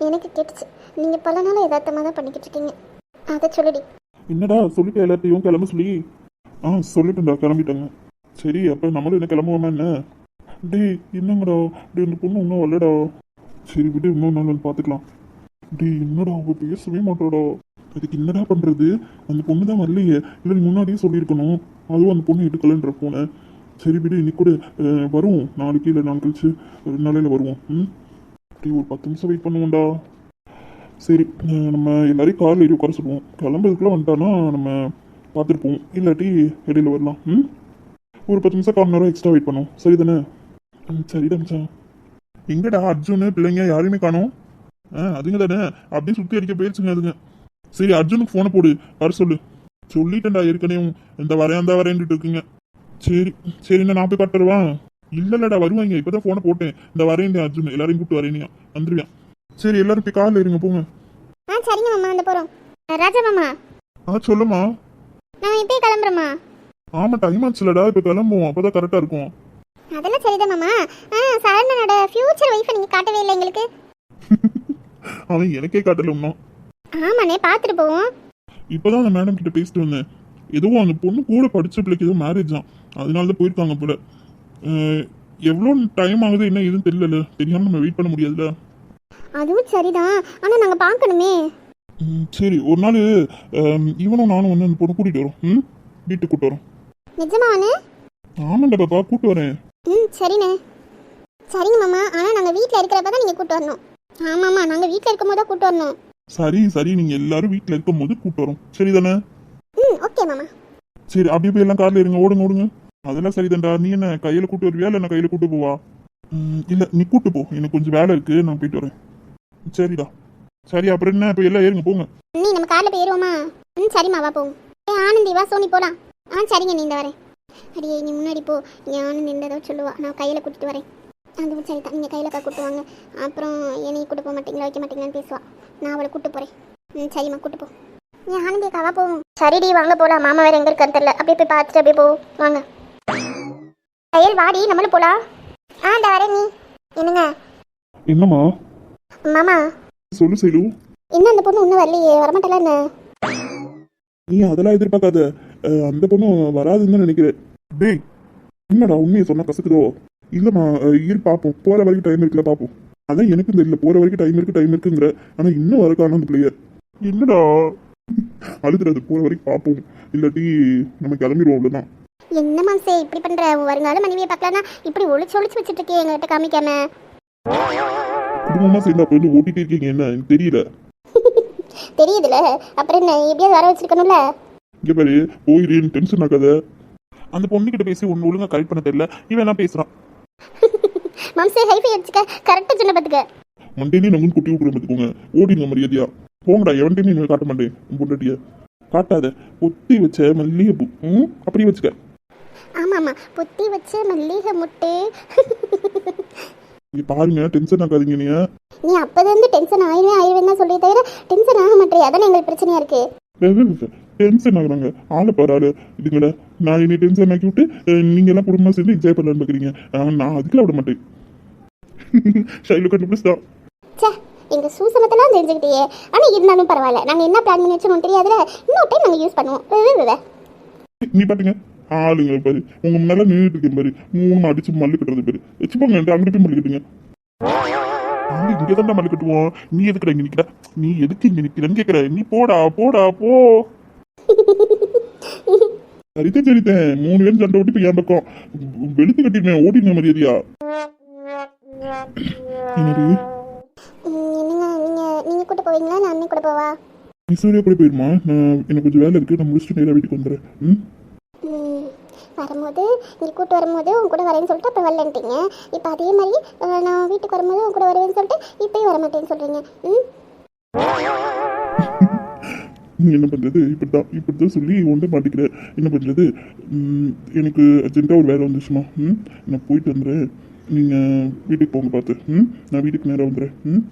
எனக்கு கேட்டுச்சு, நீங்கள் பல நாள் யதார்த்தமாக தான் பண்ணிக்கிட்டு இருக்கீங்க, அதை சொல்லுடி. என்னடா சொல்லிட்டு எல்லாத்தையும் கிளம்ப சொல்லி? சொல்லிட்டுண்டா, கிளம்பிட்டாங்க. சரி அப்போ நம்மளும் என்ன கிளம்புவோமா என்ன? டேய் என்னங்கடா, டே இந்த பொண்ணு இன்னும் வரலடா. சரி விட்டு இன்னொரு நாள் வந்து பார்த்துக்கலாம். டேய் என்னடா அவங்க பேசவே மாட்டோடா, அதுக்கு என்னடா பண்ணுறது? அந்த பொண்ணு தான் வரலையே, இல்லை நீ முன்னாடியே சொல்லியிருக்கணும். அதுவும் அந்த பொண்ணு எடுக்கலன்ற போனேன். சரி விடு, இன்னைக்கு கூட வருவோம், நாளைக்கு இல்லை நாள் கழிச்சு 2 நாளையில் வருவோம். அப்படி ஒரு 10 நிமிஷம் வெயிட் பண்ணுவோம்டா. சரி நம்ம எல்லாரையும் காரில் ஏறி உட்கார சொல்லுவோம். கிளம்புறதுக்குலாம் வந்துட்டானா நம்ம பார்த்துட்டு போவோம், இல்லாட்டி இடையில வரலாம். ஒரு 10 நிமிஷம் 1/4 நேரம் எக்ஸ்ட்ரா வெயிட் பண்ணுவோம், சரி தானே? சரிடா மச்சான். எங்கடா அர்ஜுனு பிள்ளைங்க யாரையுமே காணோம்? அதுங்க தானே அப்படியே சுற்றி அடிக்க போயிடுச்சுங்க அதுங்க. சரி அர்ஜுனுக்கு ஃபோனை போடு, வர சொல்லு. சொல்லிட்டேன்டா ஏற்கனவே இந்த வரேன்ட்டு இருக்கீங்க. சரி சரி நான் போய் காட்டுருவா. இல்லடா வருவாங்க, இப்பதான் போனை போட்டேன். இந்த வரேன் அர்ஜுன் எல்லாரையும் கூப்பிட்டு வரேனியா, வந்துருவேன். சரி எல்லாரும் போய் கார்ல இருங்க போங்க. சரிங்க மாமா, அந்த போறோம். ராஜா மாமா, சொல்லுமா. நான் இப்பயே கிளம்புறேம்மா. ஆமா டைம் ஆச்சுலடா, இப்ப கிளம்புவோம், அப்பதான் கரெக்டா இருக்கும். அதெல்லாம் சரிதான் மாமா. சரவணனோட ஃபியூச்சர் ஒய்ஃபை நீங்க காட்டவே இல்லை எங்களுக்கு. அவன் எனக்கே காட்டல இன்னும். ஆமாண்ணே, பார்த்துட்டு போவோம். இப்பதான் அந்த மேடம் கிட்ட பேசிட்டு வந்தேன். ஏதோ அந்த பொண்ணு கூட படிச்ச பிள்ளைக்கு ஏதோ மேரேஜ் தான், அதனால தான் போயிருக்காங்க போல. எவ்வளோ டைம் ஆகுது என்ன எதுவும் தெரியல, தெரியாம நம்ம வெயிட் பண்ண முடியாதுல்ல. அதுவும் சரிதான், ஆனா நாங்க பார்க்கணுமே. சரி ஒரு நாள் இவனும் நானும் வந்து அந்த பொண்ணு கூட்டிட்டு வரோம். வீட்டுக்கு கூட்டு வரோம். நிஜமாவானே? ஆமாண்டா பாப்பா, கூட்டு வரேன். சரிண்ணே. சரிங்க மாமா, ஆனா நாங்க வீட்ல இருக்கிறப்ப தான் நீங்க கூட்டு வரணும். ஆமாம்மா, நாங்க வீட்ல இருக்கும்போது தான் கூட்டு வரணும். சரி சரி, நீங்க எல்லாரும் வீட்டுல இருக்கும் போது கூட்டு வரோம், சரிதானே? ஓகே மாமா. சரி அப்படியே போய் எல்லாம் கார்ல இருங்க, ஓடுங்க ஓடுங்க. அதெல்லாம் சரிதான்டா. நீ என்ன கையில கூட்டு வருவியா இல்ல நான் கையில கூட்டு போவா? இல்ல நீ கூட்டு போ, எனக்கு கொஞ்சம் வேலை இருக்கு, நான் போயிட்டு வரேன். சரிடா. சரி அப்புறம் என்ன, இப்போ எல்லாம் ஏறுங்க போங்க. நீ நம்ம கார்ல போயிருவோமா? சரிம்மா, வா போவோம். ஆனந்தி வா, சோனி போலாம். சரிங்க, நீ இந்த வரேன். அடியே நீ முன்னாடி போ, ஆனந்தி இந்த சொல்லுவா, நான் கையில கூட்டிட்டு வரேன். அதுவும் சரி தான், நீங்க கையில கூட்டுவாங்க. அப்புறம் என்னைய கூட்டு போக மாட்டீங்களா வைக்க மாட்டீங்களான்னு பேசுவா. நான் அவளை கூட்டு போறேன். சரிம்மா, கூட்டு போ. நீ ஆனந்தி அக்காவா போவோம். சரிடி, வாங்க போலாம். மாமா வேற எங்க இருக்காரு தெரியல, அப்படியே போய் பார்த்துட்டு அப்படியே போ. வாங்க கையல், வாடி நம்மளும் போலாம். இந்த வரேன். நீ என்னங்க? என்னம்மா? மாமா சொல்லு செய்லு. என்ன அந்த பொண்ணு இன்னும் வரலையே, வரமாட்டல என்ன? நீ அதெல்லாம் எதிர்பார்க்காத, அந்த பொண்ணு வராதுன்னு தான் நினைக்கிறேன். டேய் என்னடா உண்மையை சொன்னா கசக்குதோ? இல்லம்மா இரு பார்ப்போம், போற வரைக்கும் டைம் இருக்குல்ல பார்ப்போம். அதான் எனக்கும் தெரியல, போற வரைக்கும் டைம் இருக்குங்கிற, ஆனா இன்னும் வரக்கான அந்த பிள்ளைய. என்னடா அழுதுறது, போற வரைக்கும் பார்ப்போம், இல்லாட்டி நம்ம கிளம்பிடுவோம் அவ்வளவுதான். என்ன மாசே இப்படி பண்ற? வருங்கால மனைவியை பார்க்கலாம்னா இப்படி ஒளிச்சு வச்சுட்டு இருக்கே எங்ககிட்ட காமிக்காம. குடும்பமா சேர்ந்து அப்ப வந்து ஓட்டிட்டு இருக்கீங்க, என்ன எனக்கு தெரியல. தெரியுதுல, அப்புறம் என்ன எப்படியாவது வர வச்சிருக்கணும்ல. இங்க பாரு, போயிரு, டென்ஷன் ஆகாத. அந்த பொண்ணுகிட்ட பேசி ஒன்னு ஒழுங்கா கரெக்ட் பண்ண தெரியல, இவன் என்ன பேசுறான். மாம்சே ஹைஃபை அடிச்சுக்க, கரெக்டா சொன்ன பாத்துக்க. மண்டேனே நம்ம குட்டி விட்டுற பார்த்துக்கோங்க, ஓடிங்க மரியாதையா. போங்கடா, எவன்டையும் நீங்க காட்ட மாட்டேன் உன் பொண்டாட்டிய. காட்டாத, பொத்தி வச்ச மல்லிகை பூ அப்படியே வச்சுக்க. ஆமாமா, பொத்தி வச்ச மல்லிகை முட்டு. இங்க பாருங்க, டென்ஷன் ஆகாதீங்க. நீ அப்பதான் டென்ஷன் ஆயிடுவேன் தான் சொல்லி தவிர டென்ஷன் ஆக மாட்டேன், அதான் எங்களுக்கு பிரச்சனையா இருக்கு. டென்ஷன் ஆகுறாங்க, ஆளை பாரு ஆளு இதுங்கள. நான் என்னை டென்ஷன் ஆக்கி விட்டு நீங்க எல்லாம் குடும்பமா சேர்ந்து என்ஜாய் பண்ணலான்னு பாக்குறீங்க. நான் அதுக்கெல்லாம் விட மாட்டேன். ஷைலு கண்டுபிடிச்சா எங்க சூசனத்தெல்லாம் தெரிஞ்சுக்கிட்டே. ஆனா இருந்தாலும் பரவாயில்ல, நாங்க என்ன பிளான் பண்ணி வச்சோம் தெரியாதுல, இன்னொரு டைம் நாங்க யூஸ் பண்ணுவோம். நீ பாட்டுங்க ஆளுங்க பாரு, உங்க முன்னால நின்றுட்டு இருக்கேன் பாரு, 3 அடிச்சு மல்லு கட்டுறது பாரு. வச்சுப்போங்க, அங்கிட்டு போய் மல்லு கட்டுங்க. இங்கதான் மல்லு கட்டுவோம். நீ எதுக்குடா இங்க நிக்கிற? நீ எதுக்கு இங்க நிக்கிறன்னு கேக்குற? நீ போடா போடா போ. சரிதான் 3 பேரும் சண்டை ஓட்டி போய் என் பக்கம் வெளுத்து கட்டிடுவேன், ஓடின மரியாதையா. என்னடி நீங்க கூட்ட போவீங்களா, நான் அண்ணி கூட போவா? நீ சூர்யா கூட போயிருமா? எனக்கு கொஞ்சம் வேலை இருக்கு, நான் முடிச்சுட்டு நேராக வீட்டுக்கு வந்துடுறேன். வரும்போது நீ கூட்டு வரும்போது உன் கூட வரேன்னு சொல்லிட்டு அப்புறம் வரலன்ட்டீங்க. இப்போ அதே மாதிரி நான் வீட்டுக்கு வரும்போது உன் கூட வருவேன்னு சொல்லிட்டு இப்பயும் வர மாட்டேன்னு சொல்றீங்க. என்ன பண்றது, இப்படிதான் சொல்லி ஒன்றை மாட்டிக்கிறேன். என்ன பண்றது, எனக்கு அர்ஜென்ட்டாக ஒரு வேலை வந்துச்சுமா. நான் போயிட்டு வந்துடுறேன், நீங்க வீட்டுக்கு போங்க பார்த்து. நான் வீட்டுக்கு நேராக வந்துடுறேன்.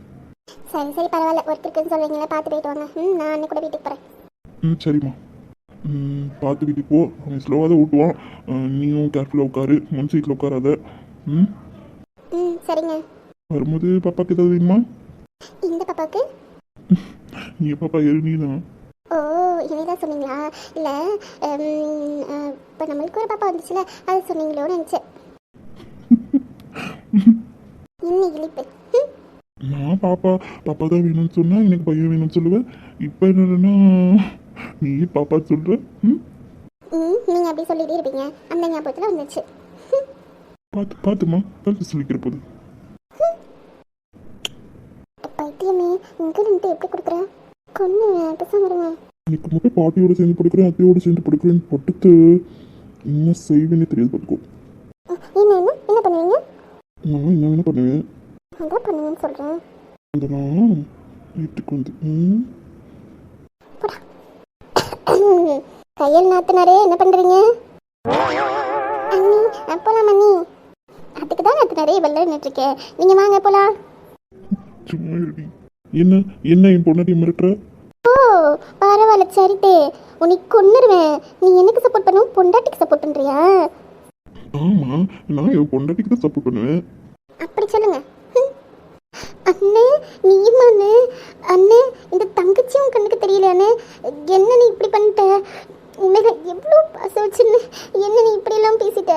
சரி பரவாயில்ல, ஒர்க் இருக்குன்னு சொல்றீங்களா, பார்த்து போயிட்டு வாங்க. நான் அண்ணி கூட வீட்டுக்கு போறேன். சரிம்மா, பார்த்து வீட்டுக்கு போ. அவன் ஸ்லோவாக தான் ஓட்டுவான், நீயும் கேர்ஃபுல்லாக உட்காரு, முன் சீட்டில் உட்காராத. சரிங்க. வரும்போது பாப்பாக்கு ஏதாவது வேணுமா? இந்த பாப்பாக்கு? நீ பாப்பா ஏறு, நீ தான். ஓ, இனிதான் சொன்னீங்களா? இல்லை இப்போ நம்மளுக்கு ஒரு பாப்பா வந்துச்சுல, அது சொன்னீங்களோன்னு நினச்சேன். இன்னும் இழிப்பு. நான் பாப்பா தான் வேணும்னு சொன்னா எனக்கு பையன் வேணும்னு சொல்லுவேன். இப்போ என்னன்னா நீ பாப்பா சொல்ற. நீங்க அப்படி சொல்லிட்டே இருப்பீங்க, அந்த ஞாபகத்துல வந்துச்சு. பாத்துமா பார்த்து சொல்லிக்கிற போது. பைத்தியமே, இங்க நின்று எப்படி கொடுக்குற? கொன்னு பேசாம இருங்க. இன்னைக்கு மட்டும் பாட்டியோட சேர்ந்து படுக்கிறேன், அத்தையோட சேர்ந்து படுக்கிறேன்னு படுத்து என்ன செய்வேன்னு தெரியாது பார்த்துக்கோ. என்ன பண்ணுவீங்க? நான் என்ன வேணா பண்ணுவேன். அதான் பண்ணுவேன்னு சொல்றேன். நான் வீட்டுக்கு வந்து கையல் நாத்தனாரே என்ன பண்றீங்க? அண்ணி போலாம் அண்ணி. அதுக்கு தான் நாத்தனாரே இவ்வளோ நின்றுருக்கேன். நீங்க வாங்க போலாம். சும்மா இருடி. என்ன என்ன என் பொண்ணாட்டி மிரட்டுற? ஓ பரவாயில்ல சரிட்டே. உனக்கு கொன்னுருவேன். நீ எனக்கு சப்போர்ட் பண்ணும் பொண்டாட்டிக்கு சப்போர்ட் பண்றியா? ஆமா, நான் என் பொண்டாட்டிக்கு தான் சப்போர்ட் பண்ணுவேன். அப்படி சொல்லுங்க. அண்ணே நீமாண்ணே. அண்ணே இந்த தங்கச்சியும் கண்ணுக்கு தெரியலையாண்ணே. என்ன நீ இப்படி பண்ணிட்ட? உண்மையில எவ்வளோ பாசம் வச்சுன்னு என்ன நீ இப்படியெல்லாம் பேசிட்ட?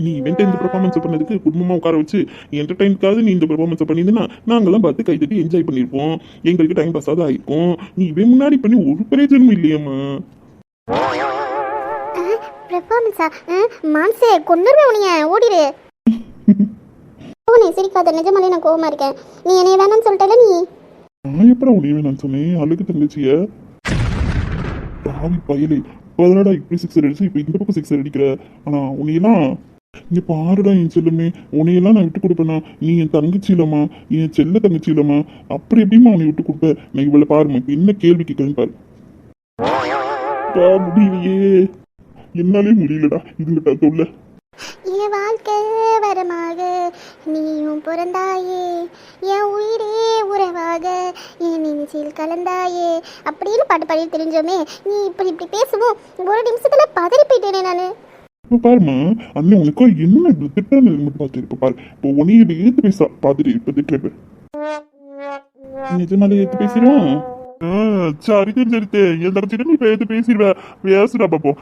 நீ இவன்ட்ட இந்த பெர்ஃபார்மன்ஸ் பண்ணதுக்கு குடும்பமா உட்கார வச்சு என்டர்டைன்காவது நீ இந்த பெர்ஃபார்மன்ஸ் பண்ணியிருந்தா நாங்கெல்லாம் பார்த்து கைதட்டி என்ஜாய் பண்ணியிருப்போம். எங்களுக்கு டைம் பாஸ் ஆகுது ஆயிருக்கும். நீ இவன் முன்னாடி பண்ணி ஒரு பிரயோஜனமும் இல்லையம்மா. பெர்ஃபார்மன்ஸா? மான்சே கொன்னுருவேன் உனிய. ஓடிடு. ஓ நீ சிரிக்காத. நிஜமாலே நான் கோவமா இருக்கேன். நீ என்னைய வேணாம்னு சொல்லிட்டல. நீ நான் எப்படா உனியவே நான் சொன்னேன்? அழுக்கு தங்கச்சிய பாவி பயலே. இப்போதானடா இப்படி சிக்ஸர் அடிச்சு இப்போ இந்த பக்கம் சிக்ஸர் அடிக்கிற. ஆனா உன்னையெல்லாம் இங்க பாருடா என் செல்லுமே. உன்னையெல்லாம் நான் விட்டு கொடுப்பேனா? நீ என் தங்கச்சி இல்லம்மா, என் செல்ல தங்கச்சி இல்லம்மா. அப்படி எப்படிமா உன்னை விட்டு கொடுப்பேன்? நான் இவ்வளவு பாருமா இப்போ என்ன கேள்வி கேட்கறேன்னு பாரு. முடியலையே, என்னாலே முடியலடா இதுங்கிட்ட தொல்லை. என் வாழ்க்கை வரமாக நீயும் பிறந்தாயே, என் உயிரே உறவாக என் நெஞ்சில் கலந்தாயே அப்படின்னு பாட்டு பாடி தெரிஞ்சோமே. நீ இப்படி இப்படி பேசுவோம் ஒரு நிமிஷத்துல பதறி போயிட்டேனே நானு. இப்போ பாருமா அண்ணன் உனக்கு என்ன இப்படி திட்டம் மட்டும் பார்த்து இப்போ பாரு. இப்போ உன்னைய ஏத்து பேச பார்த்துட்டு இப்போ திட்டுறேன். நிஜமாலே ஏத்து பேசிடுவான். சரி தெரிஞ்சிருத்து. என் தங்கச்சிட்ட நீ இப்போ ஏத்து பேசிடுவேன். பேசுறா பாப்போம்,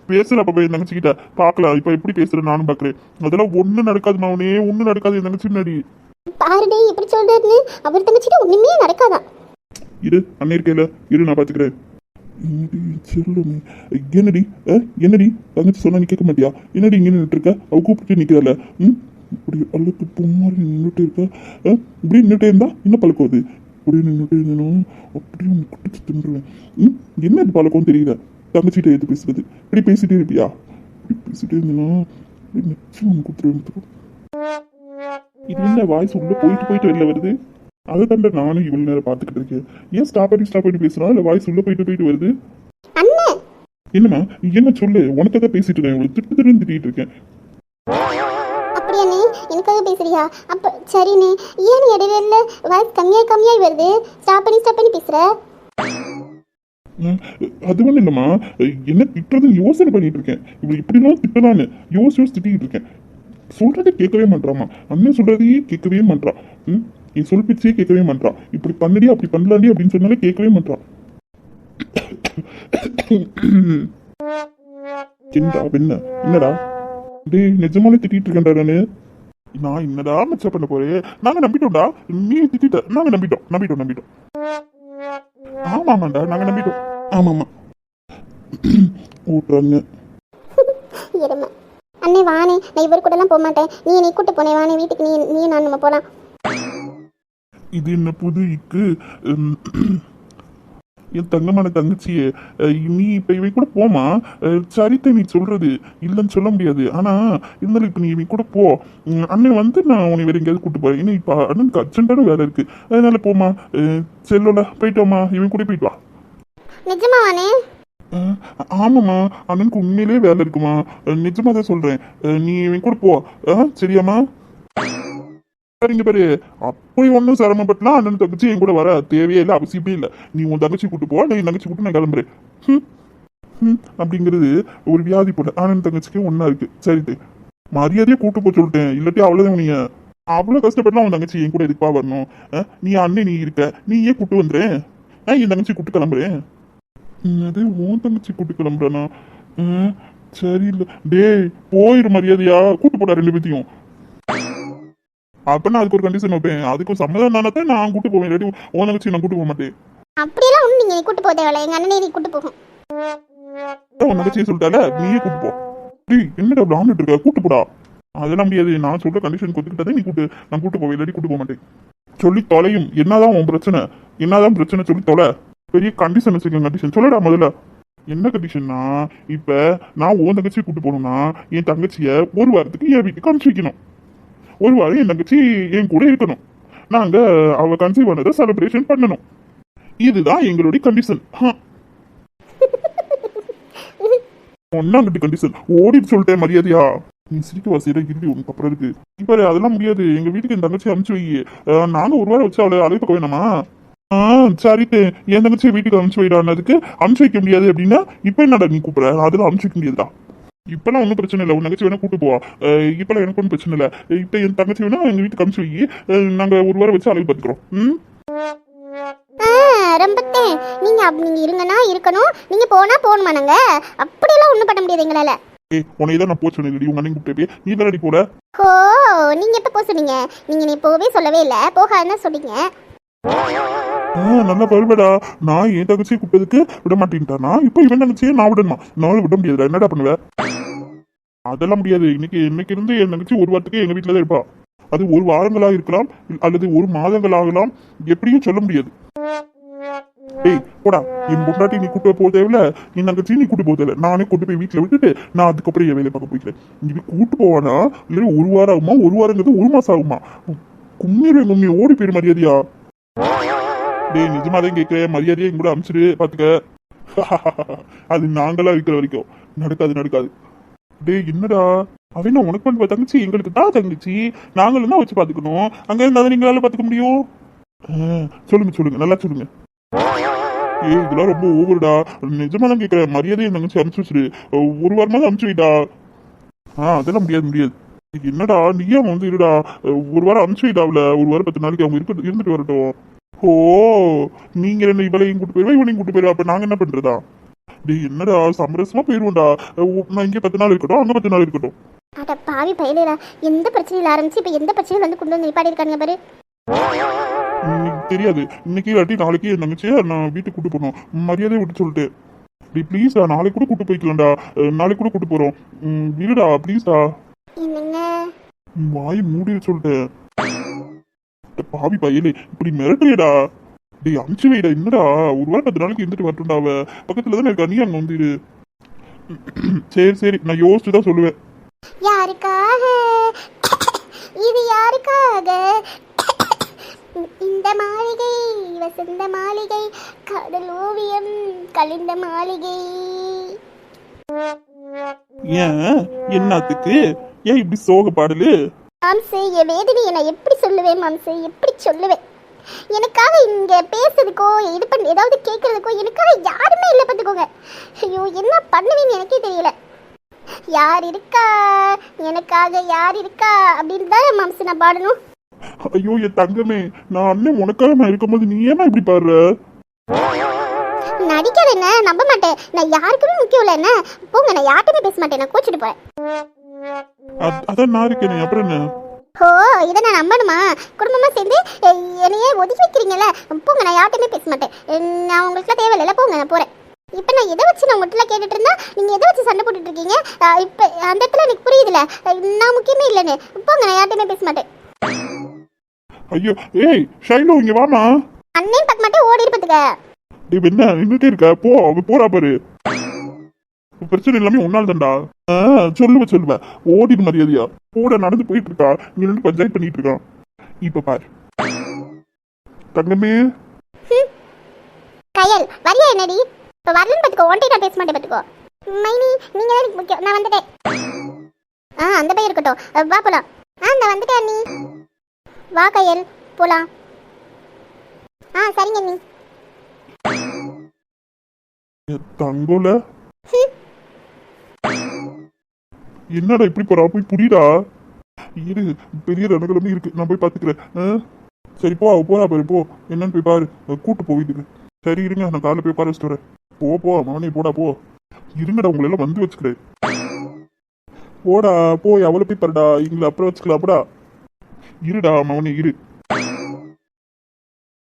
பேசுறா பாப்பா என் தங்கச்சிக்கிட்ட. பார்க்கலாம் இப்போ எப்படி பேசுறேன் நானும் பார்க்குறேன். அதெல்லாம் ஒன்றும் நடக்காதுமா. உனே ஒன்றும் நடக்காது என் தங்கச்சி முன்னாடி. பாருடே இப்படி சொல்றாருன்னு. அவர் தங்கச்சிட்ட ஒண்ணுமே நடக்காதான். இரு அண்ணன் இருக்கையில இரு, நான் பார்த்துக்கிறேன். சொல்லுமே என்னடி என்னடி தங்கச்சி சொன்னா நீ கேட்க மாட்டியா? என்னடி இங்கே நின்றுட்டு இருக்க? அவ கூப்பிட்டு நிற்கிறாள். இப்படி அழுக்கு பொம்மாரி நின்றுட்டு இருக்க. இப்படி நின்றுட்டே இருந்தா இன்னும் பழக்கம். அப்படியே நின்றுட்டே இருந்தனும் அப்படியே உன் குட்டிச்சு தின்றுவேன். என்ன இது பழக்கம் தெரியல. தங்கச்சிட்ட எடுத்து பேசுறது இப்படி பேசிட்டே இருப்பியா? இப்படி பேசிட்டே இருந்தனும் அப்படி நச்சு ஒன்று கொடுத்துருவேன். இது என்ன வாய்ஸ் உள்ள போயிட்டு போயிட்டு வெளில வருது? அதை தாண்ட நானும் இவ்வளவு நேரம் பார்த்துக்கிட்டு இருக்கேன். ஏன் ஸ்டாப் பண்ணி பேசுறா? இல்லை வாய்ஸ் உள்ள போயிட்டு போயிட்டு வருது. என்னம்மா என்ன சொல்லு? உனக்கு தான் பேசிட்டு இருக்கேன். இவ்வளவு திட்டு திட்டிட்டு இருக்கேன். அப்படியாண்ணே எனக்காக பேசுறியா? அப்ப சரிண்ணே. ஏன் இடையில வாய்ஸ் கம்மியாய் வருது? ஸ்டாப் பண்ணி பேசுற. அது ஒன்றும் இல்லைம்மா, என்ன திட்டுறதுன்னு யோசனை பண்ணிட்டு இருக்கேன். இப்படி இப்படிலாம் திட்டலான்னு யோசிச்சு திட்டிகிட்டு இருக்கேன். சொல்றதை கேட்கவே மாட்டாமா. அண்ணன் சொல்றதையே கேட்கவே மாட்டான். என் சொல் பிச்சையே கேட்கவே மாட்டான். இப்படி பண்ணடி அப்படி பண்ணலாண்டி அப்படின்னு சொன்னாலே கேட்கவே மாட்டான். என்னடா டேய் நிஜமாலே திட்டிட்டு இருக்கேன்டா. நான் என்னடா மச்சா பண்ண போறேன்? நாங்க நம்பிட்டோம்டா. நீ திட்டிட்ட, நாங்க நம்பிட்டோம். ஆமாமாண்டா நாங்க நம்பிட்டோம். ஆமாமா ஓட்டுறாங்க. அண்ணே வானே, நான் இவர் கூட எல்லாம் போக மாட்டேன். நீ என்னை கூட்டு போனே. வானே வீட்டுக்கு நீ நான் நம்ம போலாம். இது என்ன புது இக்கு? என் தங்கமான தங்கச்சியே, நீ இப்ப இவன் கூட போமா. சரித்தை நீ சொல்றது இல்லைன்னு சொல்ல முடியாது. ஆனா இருந்தாலும் இப்ப நீ இவன் கூட போ. அண்ணன் வந்து நான் உன்னை வேற எங்கேயாவது கூட்டு போறேன். இன்னும் இப்ப அண்ணனுக்கு அர்ஜென்டான வேலை இருக்கு. அதனால போமா. செல்லோல போயிட்டோமா. இவன் கூட போயிட்டு வா. நிஜமாவானே? ஆமாம்மா, அண்ணனுக்கு உண்மையிலே வேலை இருக்குமா. நிஜமா தான் சொல்றேன். நீ இவன் கூட போ. சரியாம்மா? சரிங்க பாரு, அப்படி ஒன்றும் சிரமப்பட்டுலாம் அண்ணன் தங்கச்சி என் கூட வர தேவையே இல்லை, அவசியமே இல்லை. நீ உன் தங்கச்சி கூட்டு போ, நான் என் தங்கச்சி கூட்டு நான் கிளம்புறேன். அப்படிங்கிறது ஒரு வியாதி போல. அண்ணன் தங்கச்சிக்கு ஒன்னா இருக்கு. சரி மரியாதையை கூட்டு போ சொல்லிட்டேன். இல்லாட்டி அவ்வளோதான். நீங்க அவ்வளோ கஷ்டப்பட்டா உன் தங்கச்சி என் கூட எதுப்பா வரணும்? நீ அண்ணன் நீ இருக்க, நீ ஏன் கூட்டு வந்துறேன்? என் தங்கச்சி கூட்டு கிளம்புறேன். அது உன் தங்கச்சி கூட்டு கிளம்புறேனா? சரி இல்லை டேய், போயிரு மரியாதையா கூட்டு போடா ரெண்டு பேத்தையும். அப்ப அதுக்கு ஒரு கண்டிஷன் வைப்பேன். அதுக்கு சம்மதம் தானே நான் கூட்டு போவேன். இல்லாட்டி உன் தங்கச்சி நான் கூட்டு போக மாட்டேன். அப்படியெல்லாம் ஒண்ணு நீங்க கூட்டு போக தேவையில்ல. எங்க அண்ணனே நீ கூட்டு போகும். உன் தங்கச்சியை சொல்லிட்டால நீயே கூட்டு போ. என்னடா விளாண்டுட்டு இருக்க? கூட்டு போடா. அதெல்லாம் முடியாது. நான் சொல்ற கண்டிஷன் கொடுத்துக்கிட்டதே நீ கூட்டு. நான் கூட்டு போவேன். இல்லாட்டி கூட்டு போக மாட்டேன். சொல்லி தொலையும். என்னதான் உன் பிரச்சனை? என்னதான் பிரச்சனை சொல்லி தொலை. பெரிய கண்டிஷன் வச்சுக்க. கண்டிஷன் சொல்லடா முதல்ல. என்ன கண்டிஷன்னா, இப்ப நான் உன் தங்கச்சியை கூட்டு போகணும்னா என் தங்கச்சிய ஒரு வாரத்துக்கு என் வீட்டுக்கு அனுப்பிச்சு வைக்கணும். ஒரு வாரம் என் தங்கச்சி என் கூட இருக்கணும். நாங்க அவ கன்சீவ் ஆனதை செலிப்ரேஷன் பண்ணணும். இதுதான் எங்களுடைய கண்டிஷன். ஒன்னாங்கட்டி கண்டிஷன் ஓடிட்டு சொல்லிட்டேன் மரியாதையா. நீ சிரிக்க வாசியில இறுதி உனக்கு அப்புறம் இருக்கு. இப்ப அதெல்லாம் முடியாது. எங்க வீட்டுக்கு என் தங்கச்சி அனுப்பிச்சு வை. நாங்க ஒரு வாரம் வச்சு அவளை அழைப்பு வேணாமா? சரிட்டு என் தங்கச்சி வீட்டுக்கு அனுப்பிச்சு வைடானதுக்கு அனுப்பிச்சு வைக்க முடியாது அப்படின்னா இப்ப என்னடா நீ கூப்பிட? அதெல்லாம் அனுப்பிச்சு வைக்க முடியாதுடா. இப்பெல்லாம் ஒன்றும் பிரச்சனை இல்லை. உன் தங்கச்சி வேணா கூட்டு போவா. இப்பெல்லாம் எனக்கு ஒன்றும் பிரச்சனை இல்லை. இப்ப என் தங்கச்சி வேணா எங்க வீட்டுக்கு அனுப்பிச்சு வை. நாங்க ஒரு வாரம் வச்சு அழைப்பு பார்த்துக்கிறோம். ரொம்பத்தே நீங்க நீங்க இருங்கன்னா இருக்கணும், நீங்க போனா போகணுமா? நாங்க அப்படியெல்லாம் ஒண்ணும் பண்ண முடியாது எங்களால. உனையதான் நான் போச்சு உங்க அண்ணன் கூப்பிட்டு நீ தானடி போட. ஓ நீங்க எப்ப போக சொன்னீங்க? நீ போவே சொல்லவே இல்லை, போகாதுன்னு சொன்னீங்க. நல்லா பருவடா. நான் என் தங்கச்சியை கூப்பிட்டதுக்கு விட மாட்டேன்ட்டானா? இப்ப இவன் தங்கச்சியை நான் விடணுமா? நான் விட முடியாதுடா. என்னடா பண்ணுவேன்? அதெல்லாம் முடியாது. இன்னைக்கு இருந்து என் தங்கச்சி ஒரு வாரத்துக்கு எங்க வீட்டுல தான் இருப்பா. அது ஒரு வாரங்களா இருக்கலாம் அல்லது ஒரு மாதங்கள் ஆகலாம், எப்படியும் சொல்ல முடியாது. ஏய் போடா, என் பொண்டாட்டி நீ கூட்டு போக தேவையில்ல, என் தங்கச்சி நீ கூட்டு போக தேவையில்ல. நானே கூட்டு போய் வீட்டுல விட்டுட்டு நான் அதுக்கப்புறம் என் வேலையை பார்க்க போய்க்கிறேன். இங்க கூட்டு போவானா இல்லை ஒரு வாரம் ஆகுமா? ஒரு வாரங்கிறது ஒரு மாசம் ஆகுமா? கும்மி ஓடி போயிரு மரியாதையா. டேய் நிஜமாதான் கேட்கிறேன், மரியாதையை கூட அனுப்பிச்சிடு பாத்துக்க. அது நாங்களா இருக்கிற வரைக்கும் நடக்காது. டேய் என்னடா அவன் உனக்கு பண்ண தங்கச்சி, எங்களுக்கு தான் தங்கச்சி, நாங்களும் தான் வச்சு பாத்துக்கணும். அங்க இருந்தாலும் நீங்களால பாத்துக்க முடியும். சொல்லுங்க நல்லா சொல்லுங்க. இதெல்லாம் ரொம்ப ஓவருடா. நிஜமா தான் கேட்கிறேன், மரியாதையை தங்கச்சி அனுப்பிச்சு வச்சிரு. ஒரு வாரமா தான் அனுப்பிச்சு வைடா. அதெல்லாம் முடியாது. என்னடா நீயா வந்து இருடா. ஒரு வாரம் அனுப்பிச்சு வைடாவில். ஒரு வாரம் 10 நாளைக்கு அவங்க இருந்துட்டு வரட்டும். ஓ நீங்க என்ன இவளையும் கூட்டு போயிருவா இவனையும் கூட்டு போயிருவா? அப்ப நாங்க என்ன பண்றதா? டேய் என்னடா சமரசமா போயிருவோம்டா. நான் இங்கே 10 நாள் இருக்கட்டும், அங்க 10 நாள் இருக்கட்டும். அட பாவி பயிலேடா, எந்த பிரச்சனையில ஆரம்பிச்சு இப்ப எந்த பிரச்சனையும் வந்து கொண்டு வந்து நிப்பாடி இருக்காங்க பாரு. தெரியாது. இன்னைக்கு இல்லாட்டி நாளைக்கு என் தங்கச்சியை நான் வீட்டுக்கு கூட்டு போகணும். மரியாதையை விட்டு சொல்லிட்டு ப்ளீஸ்டா. நாளைக்கு கூட கூட்டு போய்க்கலாம்டா. நாளைக்கு கூட கூட்டு போறோம். வீடுடா ப்ளீஸ்டா. வாய் மூடி சொல்லிட்டேன். பாவி பையலே இப்படி மிரட்டுறியடா. டேய் அனுப்பிச்சு வைடா. என்னடா ஒரு வாரம் 10 நாளைக்கு இருந்துட்டு வரட்டும்டா. அவ பக்கத்துல தானே இருக்கா, நீ அங்க வந்துடு. சரி நான் யோசிச்சு தான் சொல்லுவேன். யாருக்காக இது யாருக்காக? இந்த மாளிகை வசந்த மாளிகை, கடல் ஓவியம் கலிந்த மாளிகை. ஏன் என்னத்துக்கு? ஏன் இப்படி சோக பாடலு? மாம்சே என் வேதனையை நான் எப்படி சொல்லுவேன்? மாம்சே எப்படி சொல்லுவேன்? எனக்காக இங்க பேசுறதுக்கோ இது பண்ண ஏதாவது கேட்கறதுக்கோ எனக்காக யாருமே இல்லை பார்த்துக்கோங்க. ஐயோ என்ன பண்ணுவேன்னு எனக்கே தெரியல. யார் இருக்கா எனக்காக, யார் இருக்கா அப்படின்னு தான் மாம்சே நான் பாடணும். ஐயோ என் தங்கமே, நான் அண்ணன் உனக்காக நான் இருக்கும்போது நீ ஏன்னா இப்படி பாடுற? நடிக்காத என்ன, நம்ப மாட்டேன். நான் யாருக்குமே முக்கியம் இல்லை என்ன. போங்க, நான் யார்கிட்டயுமே பேச மாட்டேன், நான் கோச்சிட்டு போறேன். அதான் நான் இருக்கேன், அப்புறம் என்ன? ஓ இதை நான் நம்பணுமா? குடும்பமா சேர்ந்து என்னையே ஒதுக்கி வைக்கிறீங்கல்ல. போங்க, நான் யார்கிட்டயுமே பேச மாட்டேன். நான் உங்களுக்குலாம் தேவையில்லை. போங்க, நான் போறேன். இப்போ நான் எதை வச்சு நான் உங்கள்கிட்ட கேட்டுட்டு இருந்தா நீங்க எதை வச்சு சண்டை போட்டுட்டு இருக்கீங்க? இப்போ அந்த இடத்துல எனக்கு புரியுதுல, நான் முக்கியமே இல்லைன்னு. போங்க, நான் யார்கிட்டயுமே பேச மாட்டேன். ஐயோ ஏய் ஷைலோ இங்க வாமா. அண்ணன் பார்க்க மாட்டேன், ஓடி இருப்பதுக்க. டேய் என்ன நின்னுட்டே இருக்க? போ, அவ போறா பாரு. பிரச்சனை எல்லாமே உன்னால தான்டா. சொல்லுவ ஓடிடு மரியாதையா. கூட நடந்து போயிட்டு இருக்கா, இங்க நின்று பஞ்சாயத்து பண்ணிட்டு இருக்கான். இப்ப பாரு தங்கமே. கயல் வரியா என்னடி? இப்போ வரலன்னு பார்த்துக்கோ, ஒன்றை நான் பேச மாட்டேன் பார்த்துக்கோ. மைனி நீங்க தான் எனக்கு முக்கியம், நான் வந்துட்டேன். அந்த பையன் இருக்கட்டும், வா போலாம். நான் வந்துட்டேன் அண்ணி. வா கயல் போலாம். சரிங்க அண்ணி. தங்கோல என்னடா இப்படி போறா? போய் புடிடா. இரு, பெரிய ரணங்களுமே இருக்கு, நான் போய் பாத்துக்கிறேன். சரி போ, போறா பாரு. போ என்னன்னு போய் பாரு, கூட்டு போ வீட்டுக்கு. சரி இருங்க, நான் காலைல போய் உட்கார வச்சுட்டு வரேன். போ மவனே போடா. போ இருங்கடா, உங்களை எல்லாம் வந்து வச்சுக்கிறேன். போடா போய் அவளை போய் பாருடா, எங்களை அப்புறம் வச்சுக்கலாம். போடா இருடா மவனே இரு.